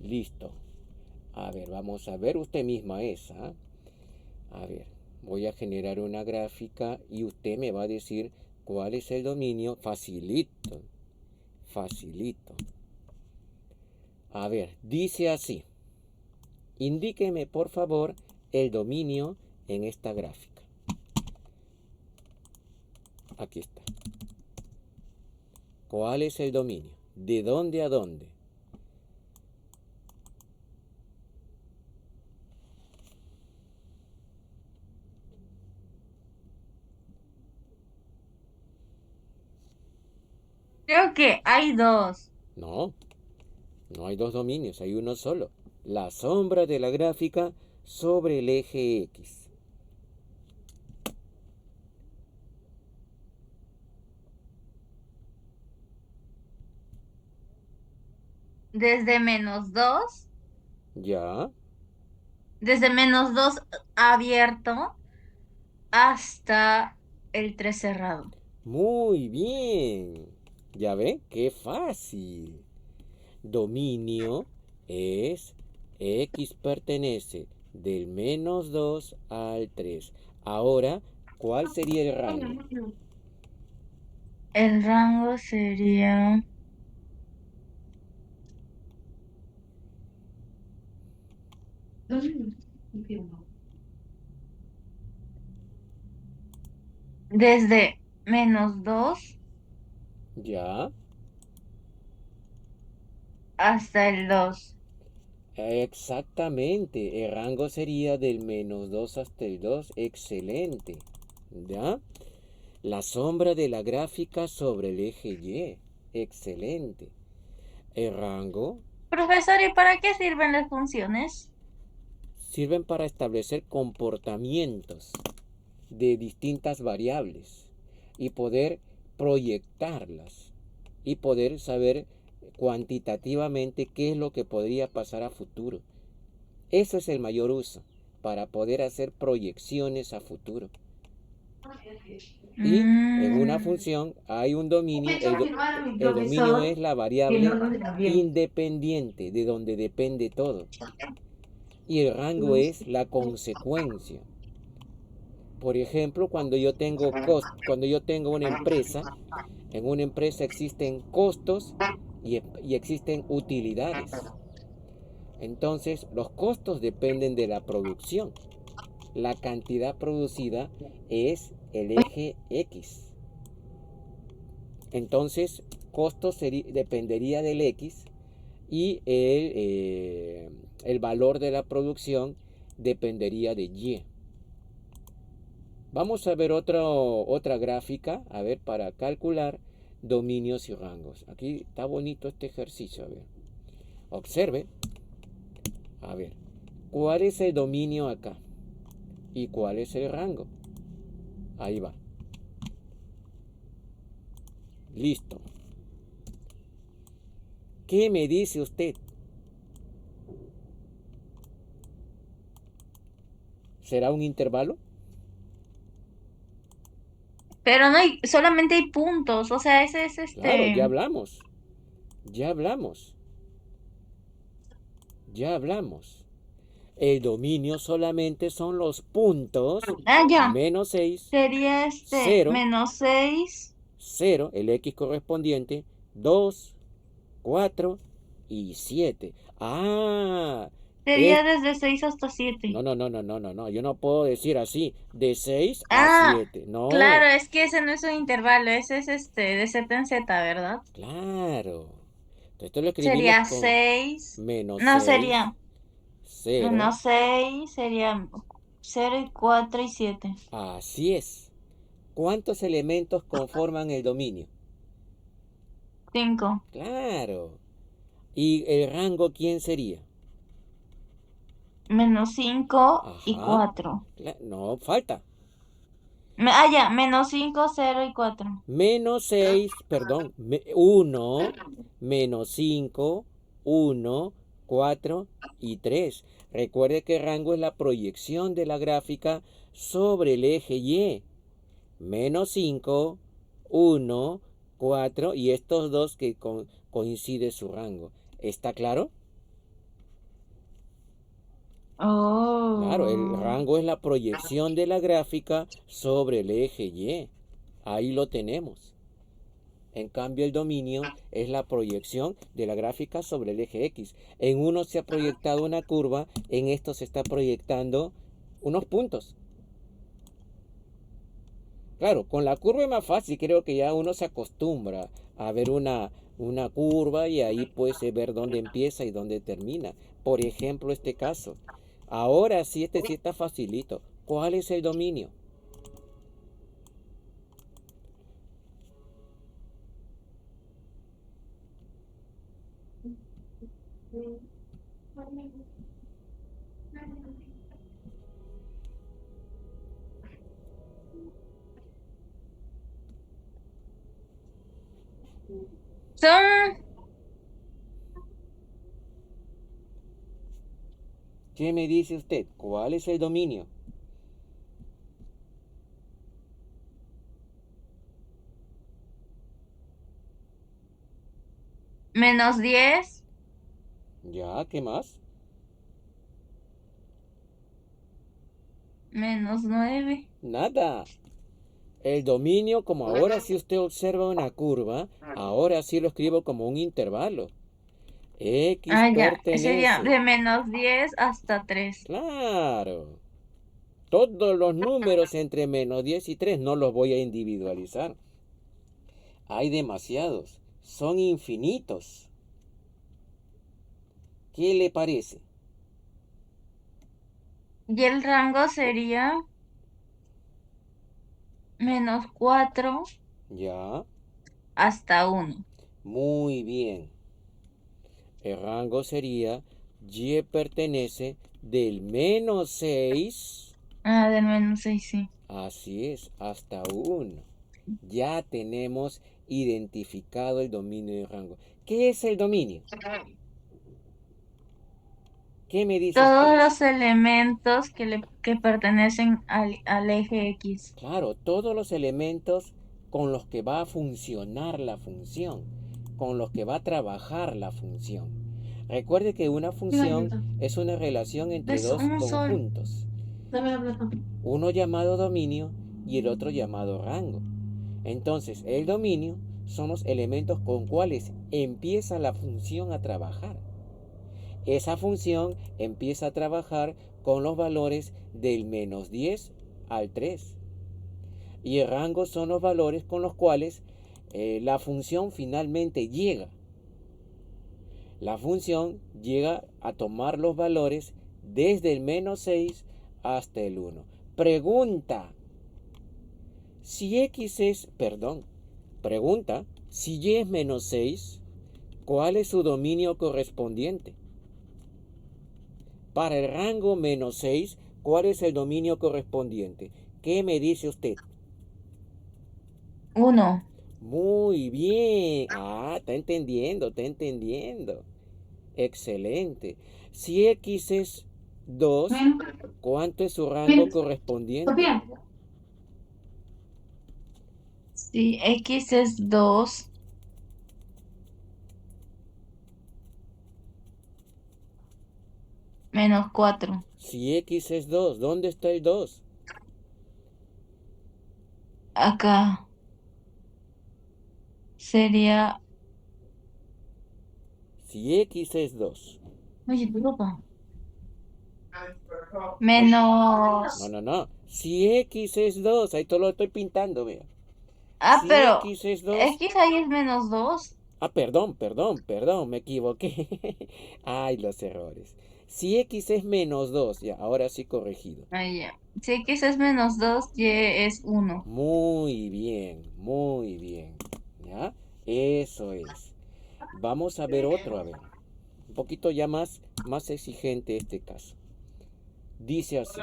Listo. A ver, vamos a ver usted misma esa. A ver, voy a generar una gráfica y usted me va a decir cuál es el dominio. Facilito. Facilito. A ver, dice así. Indíqueme, por favor, el dominio en esta gráfica. Aquí está. ¿Cuál es el dominio? ¿De dónde a dónde? Creo que hay dos. No, no hay dos dominios, hay uno solo. La sombra de la gráfica sobre el eje X. Desde -2, ¿Ya? desde -2 abierto hasta el 3 cerrado. Muy bien. ¿Ya ve? ¡Qué fácil! Dominio es X pertenece del -2 al 3. Ahora, ¿cuál sería el rango? El rango sería desde -2 ¿Ya? hasta el 2. Exactamente. El rango sería del -2 hasta el 2. Excelente. ¿Ya? La sombra de la gráfica sobre el eje Y. Excelente. El rango Profesor, ¿y para qué sirven las funciones? sirven para establecer comportamientos de distintas variables y poder proyectarlas y poder saber cuantitativamente qué es lo que podría pasar a futuro. Eso es el mayor uso, para poder hacer proyecciones a futuro. Y en una Mm, función hay un dominio, Mi el dominio profesor, es la que no variable lo deja bien. independiente de donde depende todo. Y el rango es la consecuencia. Por ejemplo, cuando yo tengo una empresa, en una empresa existen costos y existen utilidades. Entonces, los costos dependen de la producción. La cantidad producida es el eje X. Entonces, dependería del X y el valor de la producción dependería de Y. Vamos a ver otra gráfica, a ver, para calcular dominios y rangos. Aquí está bonito este ejercicio, a ver. Observe, a ver, ¿cuál es el dominio acá? ¿Y cuál es el rango? Ahí va. Listo. ¿Qué me dice usted? ¿Será un intervalo? pero no hay, solamente hay puntos, o sea, ese es Claro, ya hablamos. Ya hablamos. Ya hablamos. El dominio solamente son los puntos ya, menos 6, sería 0, -6, 0, el X correspondiente, 2, 4 y 7. Ah, sería es... desde 6 hasta 7. No. Yo no puedo decir así, de 6 a Ah, 7. No, claro, es que ese no es un intervalo, ese es de Z en Z, ¿verdad? claro. Entonces esto lo escribimos Sería con 6, menos no 6, sería 0. -6, sería 0 y 4 y 7. Así es. ¿Cuántos elementos conforman el dominio? 5. Claro. ¿Y el rango quién sería? -5 y Ajá. 4. No, falta. Ya, -5, 0 y 4. Menos 6, perdón, 1, menos 5, 1, 4 y 3. Recuerde que el rango es la proyección de la gráfica sobre el eje Y. Menos 5, 1, 4 y estos dos que coincide su rango. ¿Está claro? Claro, el Oh. rango es la proyección de la gráfica sobre el eje Y. Ahí lo tenemos. En cambio, el dominio es la proyección de la gráfica sobre el eje X. En uno se ha proyectado una curva, en esto se está proyectando unos puntos. Claro, con la curva es más fácil, creo que ya uno se acostumbra a ver una curva y ahí puede ver dónde empieza y dónde termina. Por ejemplo, este caso. Ahora sí, este sí está facilito. ¿Cuál es el dominio? Son ¿Qué me dice usted? ¿Cuál es el dominio? -10, Ya, ¿qué más? -9. Nada. El dominio, como ahora si usted observa una curva, ahora sí lo escribo como un intervalo. X Ya, sería pertenece. de -10 hasta 3. Claro. Todos los números entre menos 10 y 3 no los voy a individualizar. Hay demasiados. Son infinitos. ¿Qué le parece? Y el rango sería -4 Ya. hasta 1. Muy bien. El rango sería Y pertenece del menos 6. Del -6, sí. Así es, hasta 1. Ya tenemos identificado el dominio y el rango. ¿Qué es el dominio? ¿Qué me dice Todos usted? los elementos que pertenecen al eje X. Claro, todos los elementos con los que va a funcionar la función, con los que va a trabajar la función. Recuerde que una Sí, función galleta. es una relación entre Es dos un sol. conjuntos, Dame la plata. uno llamado dominio y el otro llamado rango. Entonces, el dominio son los elementos con cuales empieza la función a trabajar. Esa función empieza a trabajar con los valores del -10 al 3. Y el rango son los valores con los cuales la función finalmente llega. La función llega a tomar los valores desde el -6 hasta el 1. Pregunta, si x es, perdón, pregunta, si y es -6, ¿cuál es su dominio correspondiente? Para el rango -6, ¿cuál es el dominio correspondiente? ¿Qué me dice usted? Uno. Muy bien. Ah, está entendiendo, está entendiendo. Excelente. Si x es 2, Ven, ¿cuánto es su rango ven, correspondiente? Sofía. Si X es 2 menos 4. Si x es 2, ¿dónde está el 2? Acá sería. Si x es 2. Oye, tu ropa. No, Menos. no, no. Si x es 2, ahí todo lo estoy pintando, vea. Ah, Si pero x es 2. X ahí es -2. Ah, perdón, me equivoqué. Ay, los errores. Si x es -2, ya, ahora sí corregido. Ahí ya. Si X es -2, Y es 1. Muy bien, muy bien. ¿Ya? Eso es. Vamos a ver otro, a ver. Un poquito ya más exigente este caso. Dice así.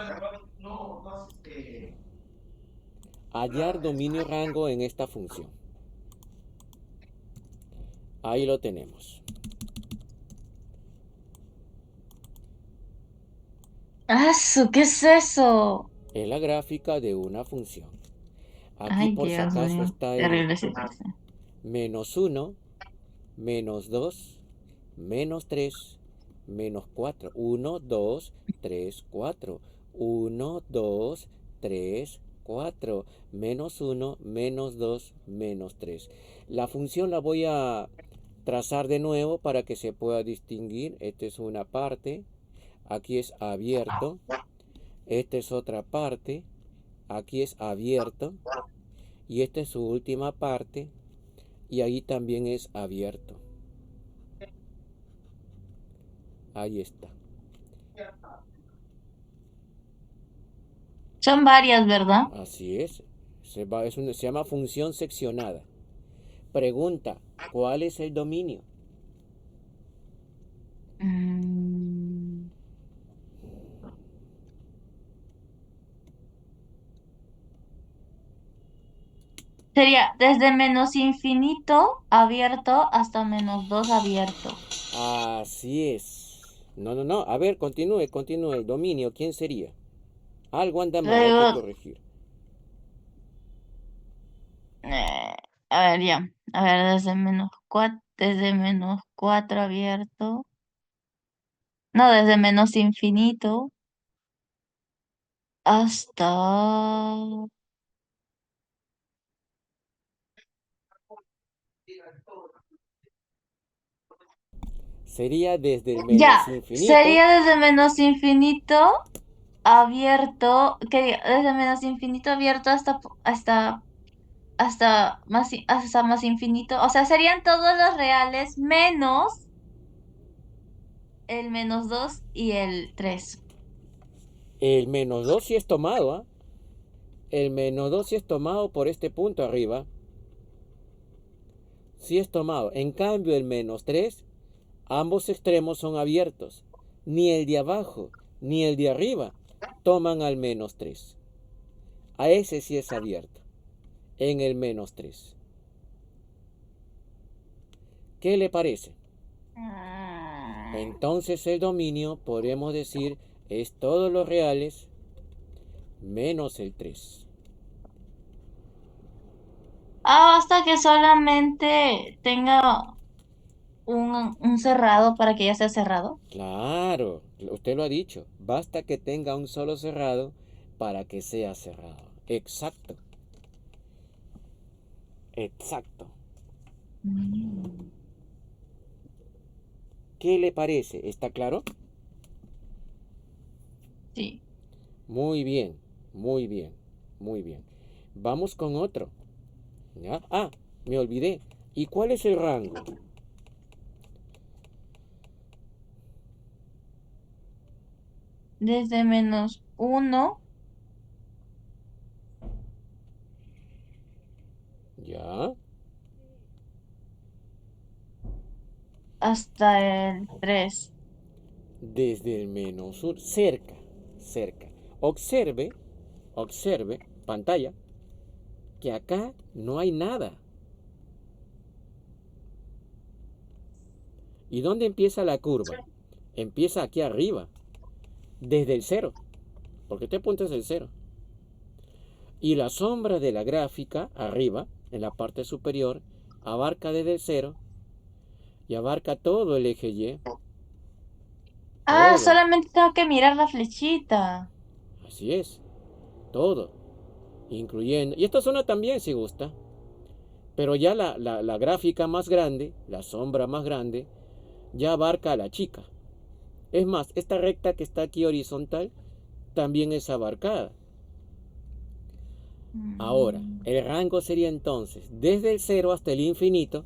Hallar dominio rango en esta función. Ahí lo tenemos. ¡Ah, qué es eso! Es la gráfica de una función. Aquí Ay, por si Dios acaso mío. está el Terrible situación. -1, -2, -3, -4. 1, 2, 3, 4. 1, 2, 3, 4. -1, -2, -3. La función la voy a trazar de nuevo para que se pueda distinguir. Esta es una parte. Aquí es abierto. Esta es otra parte. Aquí es abierto. Y esta es su última parte. Y ahí también es abierto. Ahí está. Son varias, ¿verdad? Así es. Se llama función seccionada. Pregunta, ¿cuál es el dominio? Mm, Sería desde -infinito abierto hasta -2 abierto. Así es. No, no, no. A ver, continúe. El dominio, ¿quién sería? Algo anda mal, hay que Luego, corregir. eh, a ver, ya. A ver, desde -4 abierto. No, desde -infinito hasta. Sería desde el menos Ya, infinito. sería desde -infinito abierto, desde -infinito abierto hasta más infinito. O sea, serían todos los reales menos el -2 y el 3. El -2 sí es tomado, ¿ah? El -2 sí es tomado por este punto arriba. Sí es tomado. En cambio, el -3, ambos extremos son abiertos. Ni el de abajo ni el de arriba toman al -3. A ese sí es abierto. En el -3. ¿Qué le parece? Entonces el dominio, podemos decir, es todos los reales menos el 3. Hasta que solamente tenga un cerrado para que ya sea cerrado. Claro, usted lo ha dicho. Basta que tenga un solo cerrado para que sea cerrado. Exacto, exacto. Mm, ¿Qué le parece? ¿Está claro? sí. Muy bien, muy bien, muy bien. Vamos con otro. ¿Ya? Ah, me olvidé. ¿Y cuál es el rango? Desde -1 ¿Ya? hasta el 3. Desde el menos 1, cerca, cerca. Observe, observe, pantalla, que acá no hay nada. ¿Y dónde empieza la curva? Empieza aquí arriba, desde el cero, porque este punto es el cero. Y la sombra de la gráfica, arriba, en la parte superior, abarca desde el cero y abarca todo el eje Y, todo. Solamente tengo que mirar la flechita. Así es, todo, incluyendo... Y esta zona también si gusta, pero ya la gráfica más grande, la sombra más grande, ya abarca a la chica. Es más, esta recta que está aquí horizontal también es abarcada. Ahora, Mm, el rango sería entonces desde el cero hasta el infinito.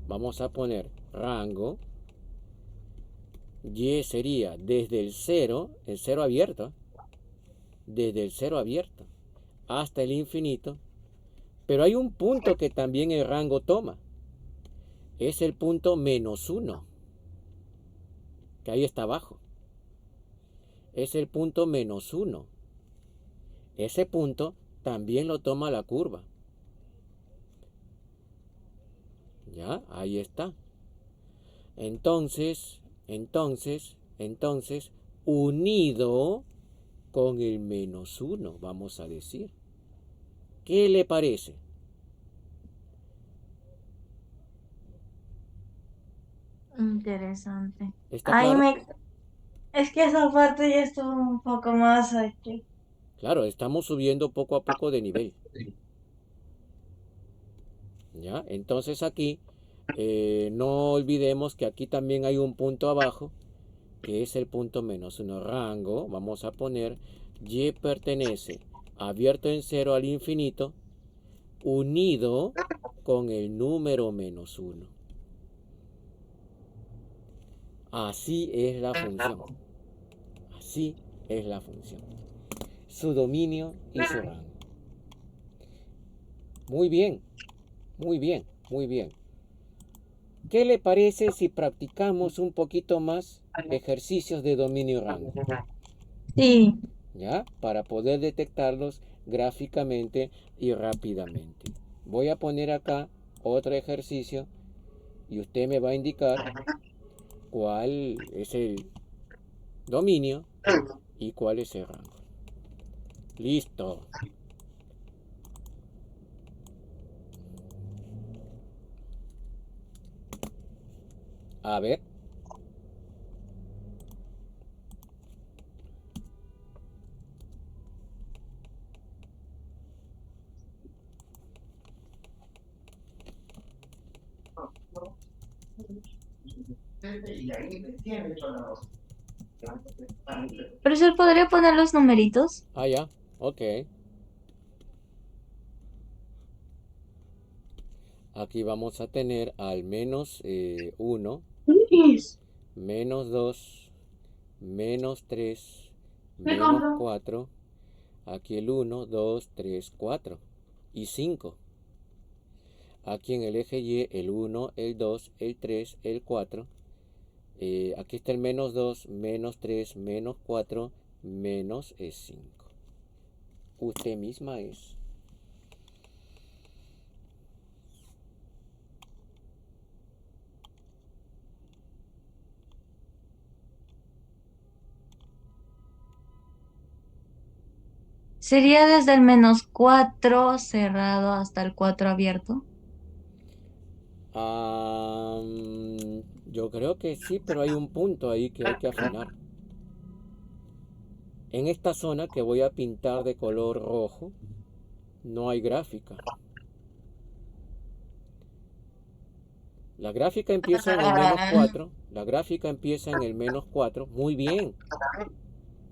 Vamos a poner rango. Y sería desde el cero abierto, desde el cero abierto hasta el infinito. Pero hay un punto que también el rango toma. Es el punto -1, que ahí está abajo. Es el punto -1. Ese punto también lo toma la curva. ¿Ya? Ahí está. Entonces, unido con el -1, vamos a decir. ¿Qué le parece? interesante. ¿Está Ahí claro? me... Es que esa parte ya estuvo un poco más aquí. Claro, estamos subiendo poco a poco de nivel. ¿Ya? Entonces aquí, no olvidemos que aquí también hay un punto abajo, que es el punto -1. Rango, vamos a poner, y pertenece abierto en cero al infinito, unido con el número -1. Así es la función. Así es la función. Su dominio y su rango. Muy bien, muy bien, muy bien. ¿Qué le parece si practicamos un poquito más ejercicios de dominio y rango? Sí. ¿Ya? Para poder detectarlos gráficamente y rápidamente. Voy a poner acá otro ejercicio y usted me va a indicar cuál es el dominio y cuál es el rango. Listo. A ver. Profesor, ¿podría poner los numeritos? Ah, ya. Ok. Aquí vamos a tener al menos 1, Yes. menos 2, menos 3, Me menos compro. 4. Aquí el 1, 2, 3, 4 y 5. Aquí en el eje Y el 1, el 2, el 3, el 4. Aquí está el menos 2, menos 3, menos 4, menos 5. Usted misma es. Sería desde el -4 cerrado hasta el 4 abierto. Ah, yo creo que sí, pero hay un punto ahí que hay que afinar. En esta zona que voy a pintar de color rojo, no hay gráfica. La gráfica empieza en el -4. La gráfica empieza en el -4. Muy bien,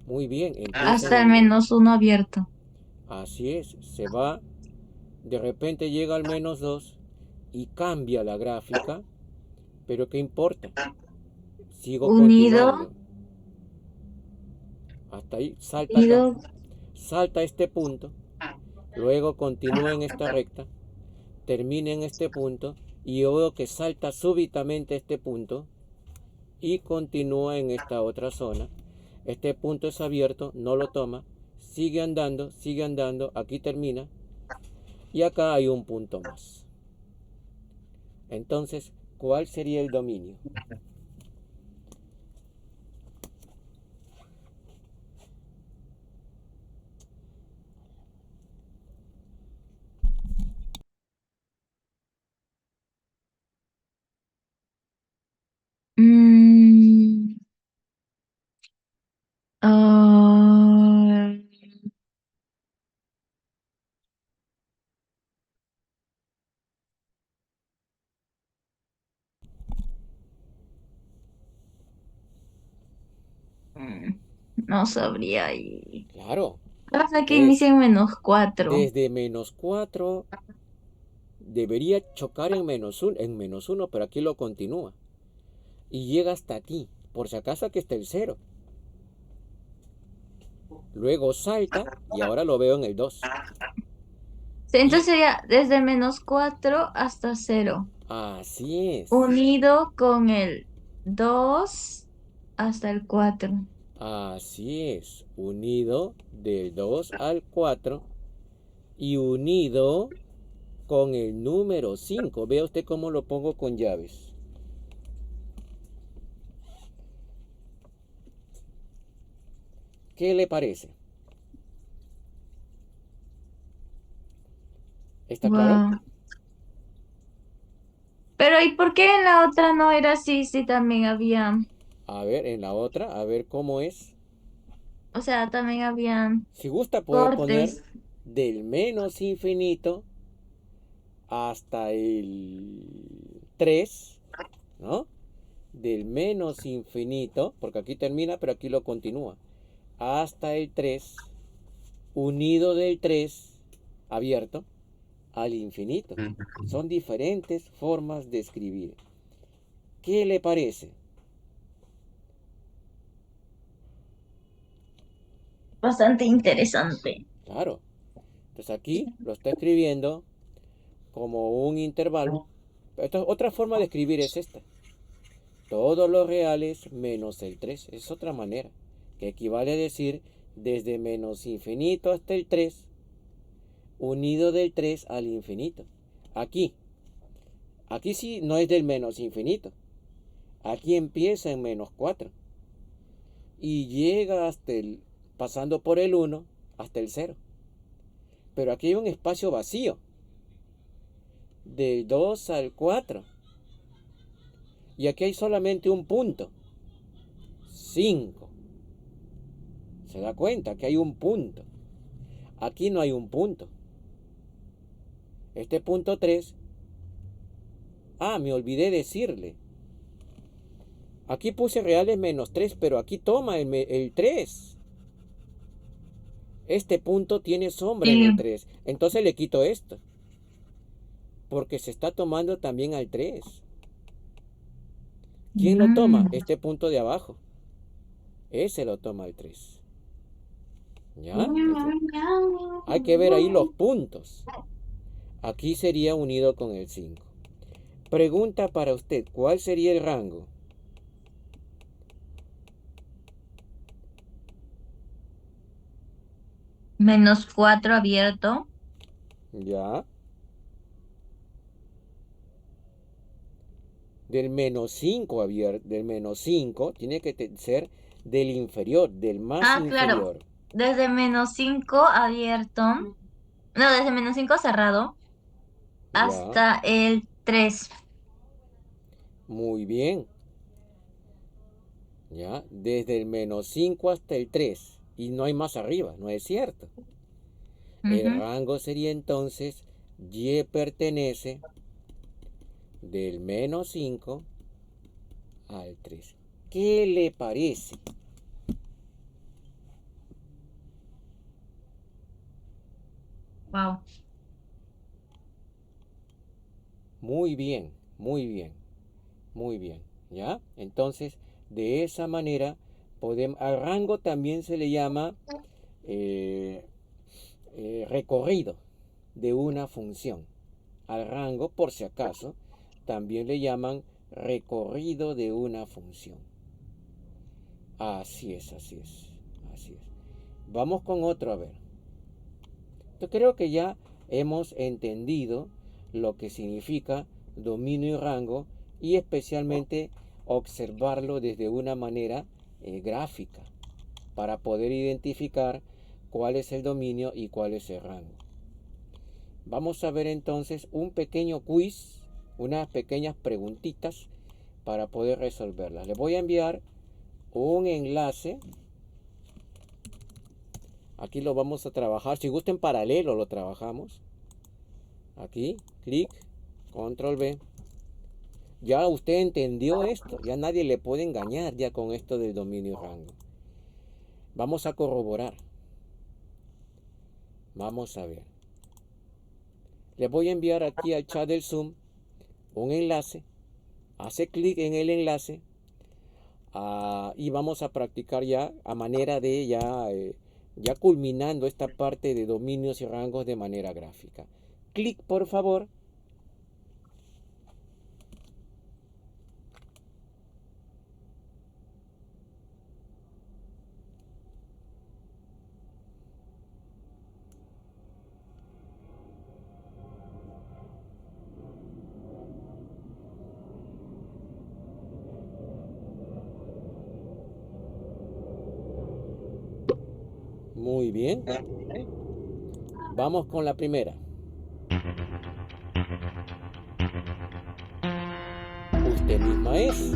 muy bien. Empieza en Hasta el el... -1 abierto. Así es, se va, de repente llega al -2 y cambia la gráfica, pero ¿qué importa? Sigo Unido, continuando. Hasta ahí, salta acá, unido. salta este punto, luego continúa en esta recta, termina en este punto y yo veo que salta súbitamente este punto y continúa en esta otra zona. Este punto es abierto, no lo toma, sigue andando, aquí termina y acá hay un punto más. Entonces, ¿cuál sería el dominio? Mm, ah, mm, no sabría ahí. Claro, Pasa que es inicia en -4. desde -4 debería chocar en -1, pero aquí lo continúa. Y llega hasta aquí, por si acaso aquí está el cero. Luego salta y ahora lo veo en el 2. Sí, entonces Y sería desde -4 hasta 0. así es, Unido con el 2 hasta el 4. así es, unido del 2 al 4 y unido con el número 5. Vea usted cómo lo pongo con llaves. ¿Qué le parece? ¿Está claro? Wow. Pero ¿y por qué en la otra no era así? Si también había, A ver, en la otra, a ver cómo es. o sea, también habían Si gusta puede poner cortes. del menos infinito hasta el 3, ¿no? Del menos infinito, porque aquí termina, pero aquí lo continúa, hasta el 3, unido del 3 abierto, al infinito. Son diferentes formas de escribir. ¿Qué le parece? Bastante interesante. Claro. Entonces aquí lo está escribiendo como un intervalo. Otra forma de escribir es esta. Todos los reales menos el 3. Es otra manera. Que equivale a decir desde menos infinito hasta el 3, unido del 3 al infinito. Aquí. Aquí sí no es del menos infinito. Aquí empieza en -4 y llega hasta el, pasando por el 1 hasta el 0. Pero aquí hay un espacio vacío, del 2 al 4. Y aquí hay solamente un punto, 5. ¿Se da cuenta que hay un punto? Aquí no hay un punto. Este punto 3, me olvidé decirle. Aquí puse reales -3, pero aquí toma el 3. Este punto tiene sombra en Sí. el 3. Entonces le quito esto. Porque se está tomando también al 3. ¿Quién lo toma? Mm. Este punto de abajo. Ese lo toma el 3. ¿Ya? Hay que ver ahí los puntos. Aquí sería unido con el 5. Pregunta para usted, ¿cuál sería el rango? -4 abierto. ¿Ya? Del -5 abierto, del -5 tiene que ser del inferior, del más Ah, claro. inferior. desde -5 abierto, no, desde -5 cerrado Ya, hasta el 3. muy bien. Ya, desde el -5 hasta el 3. Y no hay más arriba, ¿no es cierto? El Ujú. rango sería entonces Y pertenece del -5 al 3. ¿Qué le parece? Wow. Muy bien, muy bien, muy bien. ¿Ya? Entonces, de esa manera, podemos, al rango también se le llama eh, recorrido de una función. Al rango, por si acaso, también le llaman recorrido de una función. Así es, así es, así es. Vamos con otro a ver. Yo creo que ya hemos entendido lo que significa dominio y rango y especialmente observarlo desde una manera gráfica para poder identificar cuál es el dominio y cuál es el rango. Vamos a ver entonces un pequeño quiz, unas pequeñas preguntitas para poder resolverlas. Les voy a enviar un enlace. Aquí lo vamos a trabajar. Si gusta en paralelo lo trabajamos. Aquí, clic, control V. Ya usted entendió esto. Ya nadie le puede engañar ya con esto del dominio y rango. Vamos a corroborar. Vamos a ver. Les voy a enviar aquí al chat del Zoom un enlace. Hace clic en el enlace. Y vamos a practicar ya a manera de ya culminando esta parte de dominios y rangos de manera gráfica. Clic por favor. Muy bien. Vamos con la primera. Usted misma es.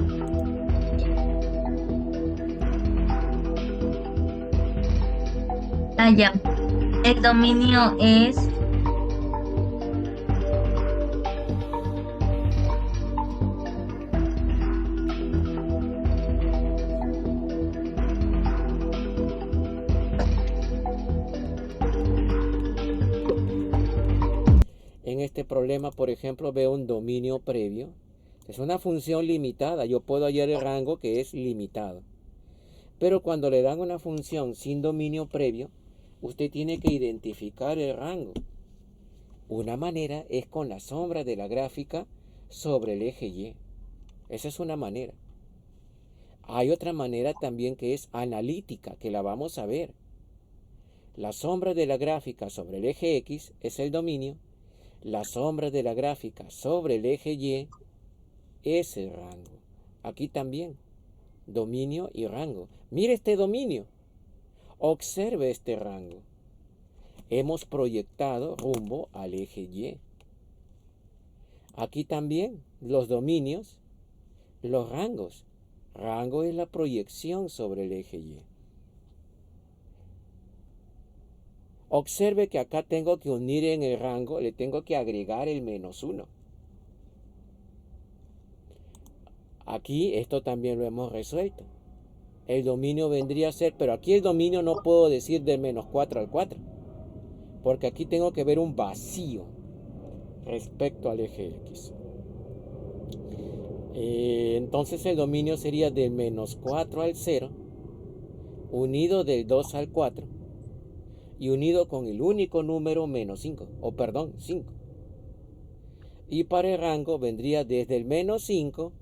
Ah, ya. El dominio es, En este problema, por ejemplo, veo un dominio previo. Es una función limitada. Yo puedo hallar el rango que es limitado. Pero cuando le dan una función sin dominio previo, usted tiene que identificar el rango. Una manera es con la sombra de la gráfica sobre el eje Y. Esa es una manera. Hay otra manera también que es analítica, que la vamos a ver. La sombra de la gráfica sobre el eje X es el dominio. La sombra de la gráfica sobre el eje Y es el rango. Aquí también, dominio y rango. Mire este dominio. Observe este rango. Hemos proyectado rumbo al eje Y. Aquí también los dominios, los rangos. Rango es la proyección sobre el eje Y. Observe que acá tengo que unir en el rango, le tengo que agregar el -1. Aquí esto también lo hemos resuelto. El dominio vendría a ser, pero aquí el dominio no puedo decir del -4 al 4, porque aquí tengo que ver un vacío respecto al eje X. Entonces el dominio sería del -4 al 0, unido del 2 al 4, y unido con el único número -5, o perdón, 5. Y para el rango vendría desde el -5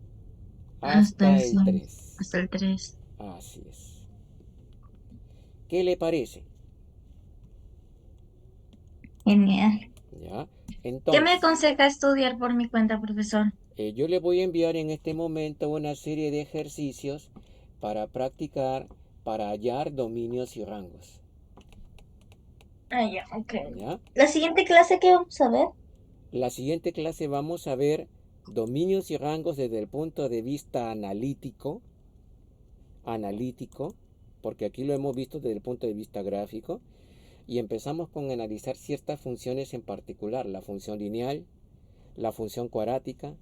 hasta el hasta el 6, 3. hasta el 3. Así es. ¿Qué le parece? Genial. ¿Ya? ¿Qué me Entonces, aconseja estudiar por mi cuenta, profesor? yo le voy a enviar en este momento una serie de ejercicios para practicar, para hallar dominios y rangos. Ah, ya, ok. ¿Ya? La siguiente clase que vamos a ver. La siguiente clase vamos a ver dominios y rangos desde el punto de vista analítico, porque aquí lo hemos visto desde el punto de vista gráfico, y empezamos con analizar ciertas funciones en particular, la función lineal, la función cuadrática,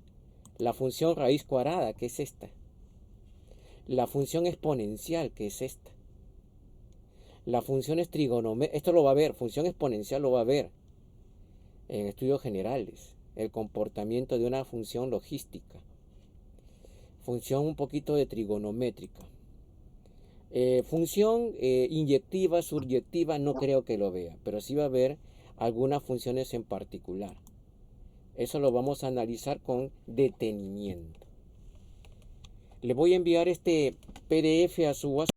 la función raíz cuadrada, que es esta, la función exponencial, que es esta, la función es trigonométrica, esto lo va a ver, función exponencial lo va a ver en estudios generales, el comportamiento de una función logística, función un poquito de trigonométrica. Función inyectiva, suryectiva, no creo que lo vea, pero sí va a ver algunas funciones en particular. Eso lo vamos a analizar con detenimiento. Le voy a enviar este PDF a su WhatsApp.